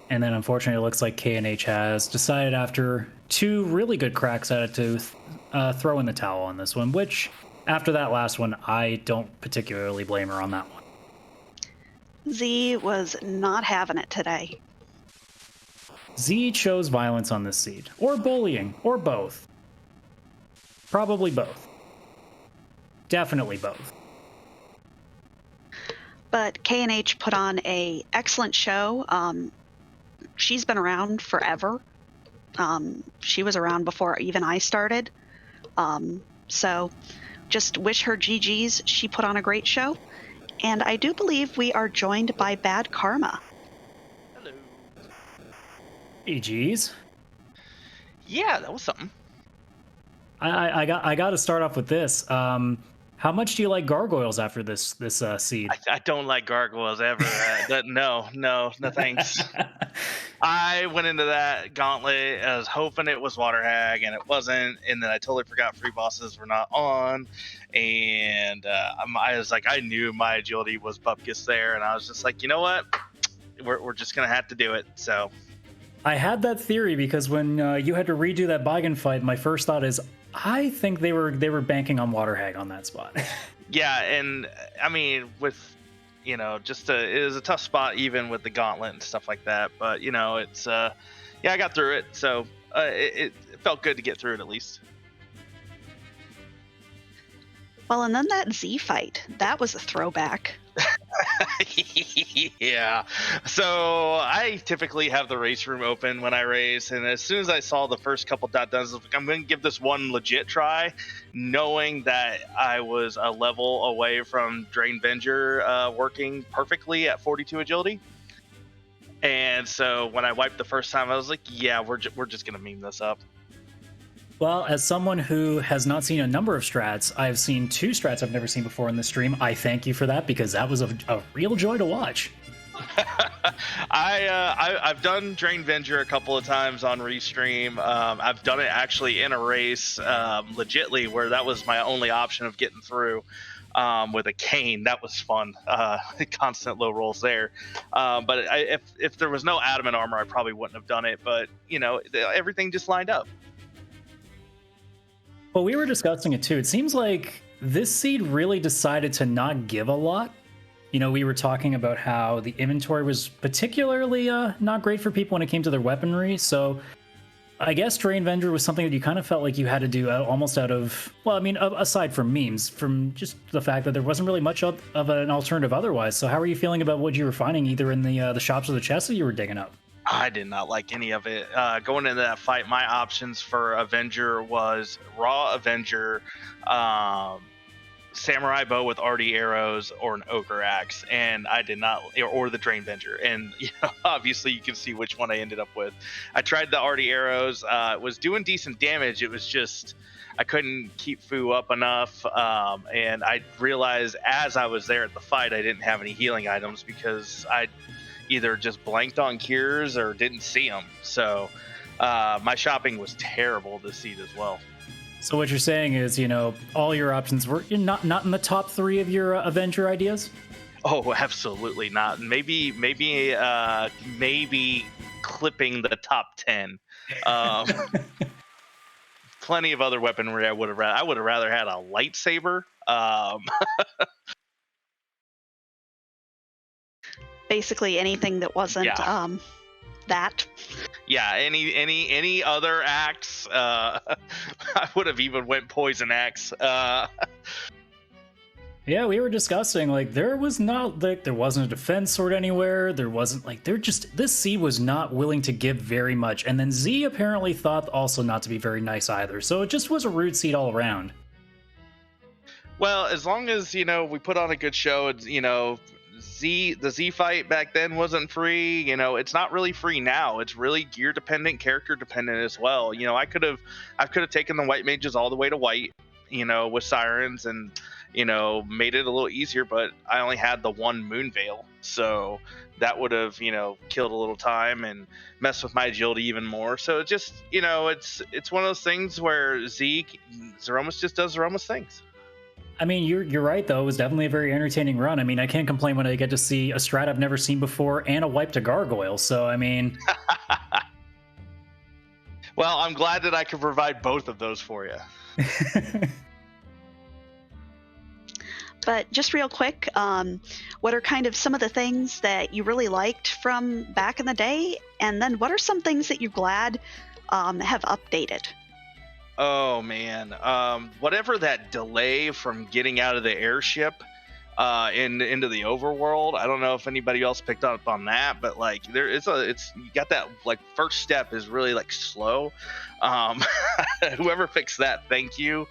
And then unfortunately it looks like K&H has decided after 2 really good cracks at it to throw in the towel on this one, which, after that last one, I don't particularly blame her on that one. Z was not having it today. Z chose violence on this seed, or bullying, or both. Probably both. Definitely both. But K&H put on a excellent show. She's been around forever. She was around before even I started. So just wish her GGs. She put on a great show. And I do believe we are joined by Bad Karma. Hello. GGs. Yeah, that was something. I got to start off with this. How much do you like gargoyles after this seed? I don't like gargoyles ever. No, thanks. I went into that gauntlet as hoping it was water hag, and it wasn't. And then I totally forgot free bosses were not on. And I was like, I knew my agility was bupkis there, and I was just like, you know what? We're just gonna have to do it. So I had that theory because when you had to redo that Baigan fight, my first thought is, I think they were banking on water hag on that spot. yeah, and I mean with. It was a tough spot even with the gauntlet and stuff like that. But it's I got through it, so it felt good to get through it at least. Well, and then that Z fight, that was a throwback. Yeah. So I typically have the race room open when I race, and as soon as I saw the first couple dot dones, I was like, I'm going to give this one legit try, knowing that I was a level away from Drain Venger working perfectly at 42 agility. And so when I wiped the first time, I was like, yeah, we're just going to meme this up. Well, as someone who has not seen a number of strats, I've seen 2 strats I've never seen before in the stream. I thank you for that, because that was a real joy to watch. I've done Drain Venger a couple of times on Restream. I've done it actually in a race, legitly, where that was my only option of getting through. With a cane. That was fun. Constant low rolls there. But if there was no adamant armor, I probably wouldn't have done it. But everything just lined up. Well, we were discussing it too. It seems like this seed really decided to not give a lot. We were talking about how the inventory was particularly not great for people when it came to their weaponry. So I guess Drain Venger was something that you kind of felt like you had to do almost out of, well, I mean, aside from memes, from just the fact that there wasn't really much of an alternative otherwise. So how are you feeling about what you were finding either in the shops or the chests that you were digging up? I did not like any of it. Going into that fight, my options for Avenger was Raw Avenger, Samurai Bow with RD arrows, or an Ogre Axe, and I did not, or the Drain Venger. And obviously you can see which one I ended up with. I tried the RD arrows, it was doing decent damage. It was just I couldn't keep Fu up enough, and I realized as I was there at the fight, I didn't have any healing items because I either just blanked on cures or didn't see them. So my shopping was terrible this seed as well. So what you're saying is, all your options were not in the top 3 of your Avenger ideas? Oh, absolutely not. Maybe clipping the top 10. Plenty of other weaponry I would have rather had a lightsaber. Basically anything that wasn't that. Yeah, any other axe. I would have even went poison axe. Yeah, we were discussing, there wasn't a defense sword anywhere. There wasn't, this seed was not willing to give very much. And then Z apparently thought also not to be very nice either. So it just was a rude seed all around. Well, as long as, we put on a good show, the Z fight back then wasn't free. It's not really free now. It's really gear dependent, character dependent as well. I could have taken the white mages all the way to white, with sirens and, made it a little easier, but I only had the one moon veil. So that would have, killed a little time and messed with my agility even more. So it just, it's one of those things where Zeromus just does Zeromus things. I mean, you're right, though. It was definitely a very entertaining run. I mean, I can't complain when I get to see a strat I've never seen before and a wipe to gargoyle. So, I mean... Well, I'm glad that I could provide both of those for you. But just real quick, what are kind of some of the things that you really liked from back in the day? And then what are some things that you're glad have updated? Oh man, whatever that delay from getting out of the airship into the overworld. I don't know if anybody else picked up on that, but like it's you got that like first step is really like slow. Whoever fixed that, thank you.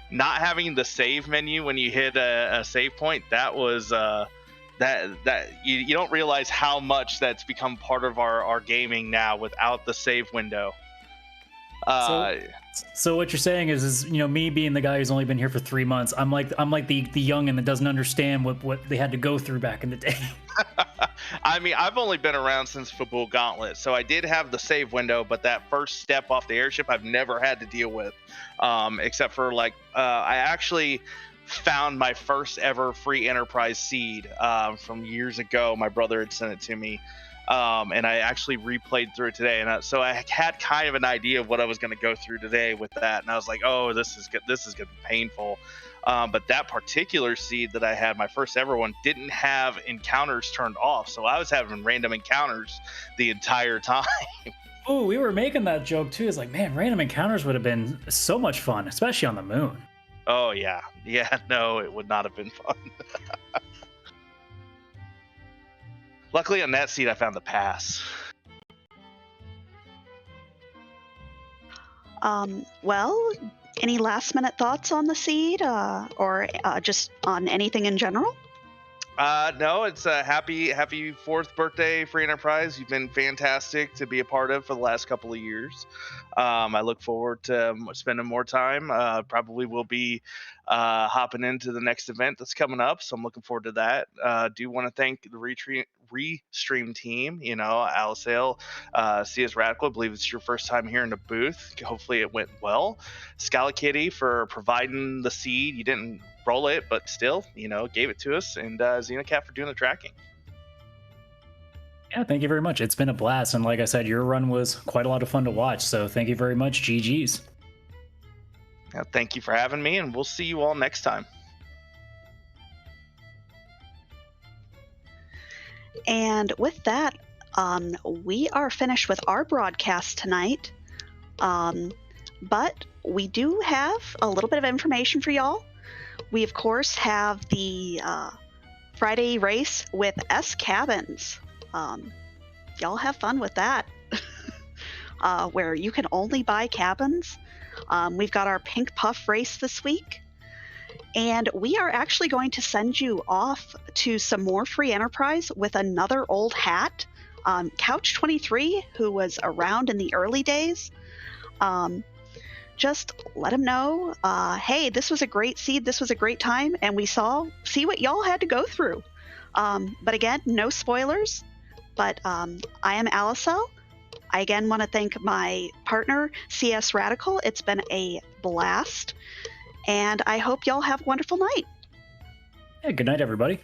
Not having the save menu when you hit a save point, that was that you don't realize how much that's become part of our gaming now without the save window. So what you're saying is me being the guy who's only been here for 3 months, I'm like the youngin that doesn't understand what they had to go through back in the day. I mean, I've only been around since FF4FE Gauntlet, so I did have the save window, but that first step off the airship I've never had to deal with, except for like I actually found my first ever free enterprise seed from years ago. My brother had sent it to me. And I actually replayed through it today, and so I had kind of an idea of what I was going to go through today with that, and I was like, "Oh, this is good. This is going to be painful." But that particular seed that I had, my first ever one, didn't have encounters turned off, so I was having random encounters the entire time. Oh, we were making that joke too. It's like, man, random encounters would have been so much fun, especially on the moon. Oh yeah, no, it would not have been fun. Luckily on that seed I found the pass. Well, any last minute thoughts on the seed or just on anything in general? No, it's a happy 4th birthday, Free Enterprise. You've been fantastic to be a part of for the last couple of years. I look forward to spending more time. Probably will be hopping into the next event that's coming up, so I'm looking forward to that. Do want to thank the Restream team. Alice Hale, CS Radical. I believe it's your first time here in the booth. Hopefully it went well. Scala Kitty for providing the seed. You didn't roll it, but still, gave it to us, and Xenocat for doing the tracking. Yeah, thank you very much. It's been a blast, and like I said, your run was quite a lot of fun to watch, so thank you very much. GG's. Thank you for having me, and we'll see you all next time. And with that, we are finished with our broadcast tonight, but we do have a little bit of information for y'all. We, of course, have the Friday race with S Cabins. Y'all have fun with that, where you can only buy cabins. We've got our Pink Puff race this week, and we are actually going to send you off to some more free enterprise with another old hat, Couch 23, who was around in the early days. Just let them know, hey, this was a great seed, this was a great time, and we see what y'all had to go through. But again, no spoilers. But I am Alicel. I again want to thank my partner, CS Radical. It's been a blast, and I hope y'all have a wonderful night. Yeah, good night, everybody.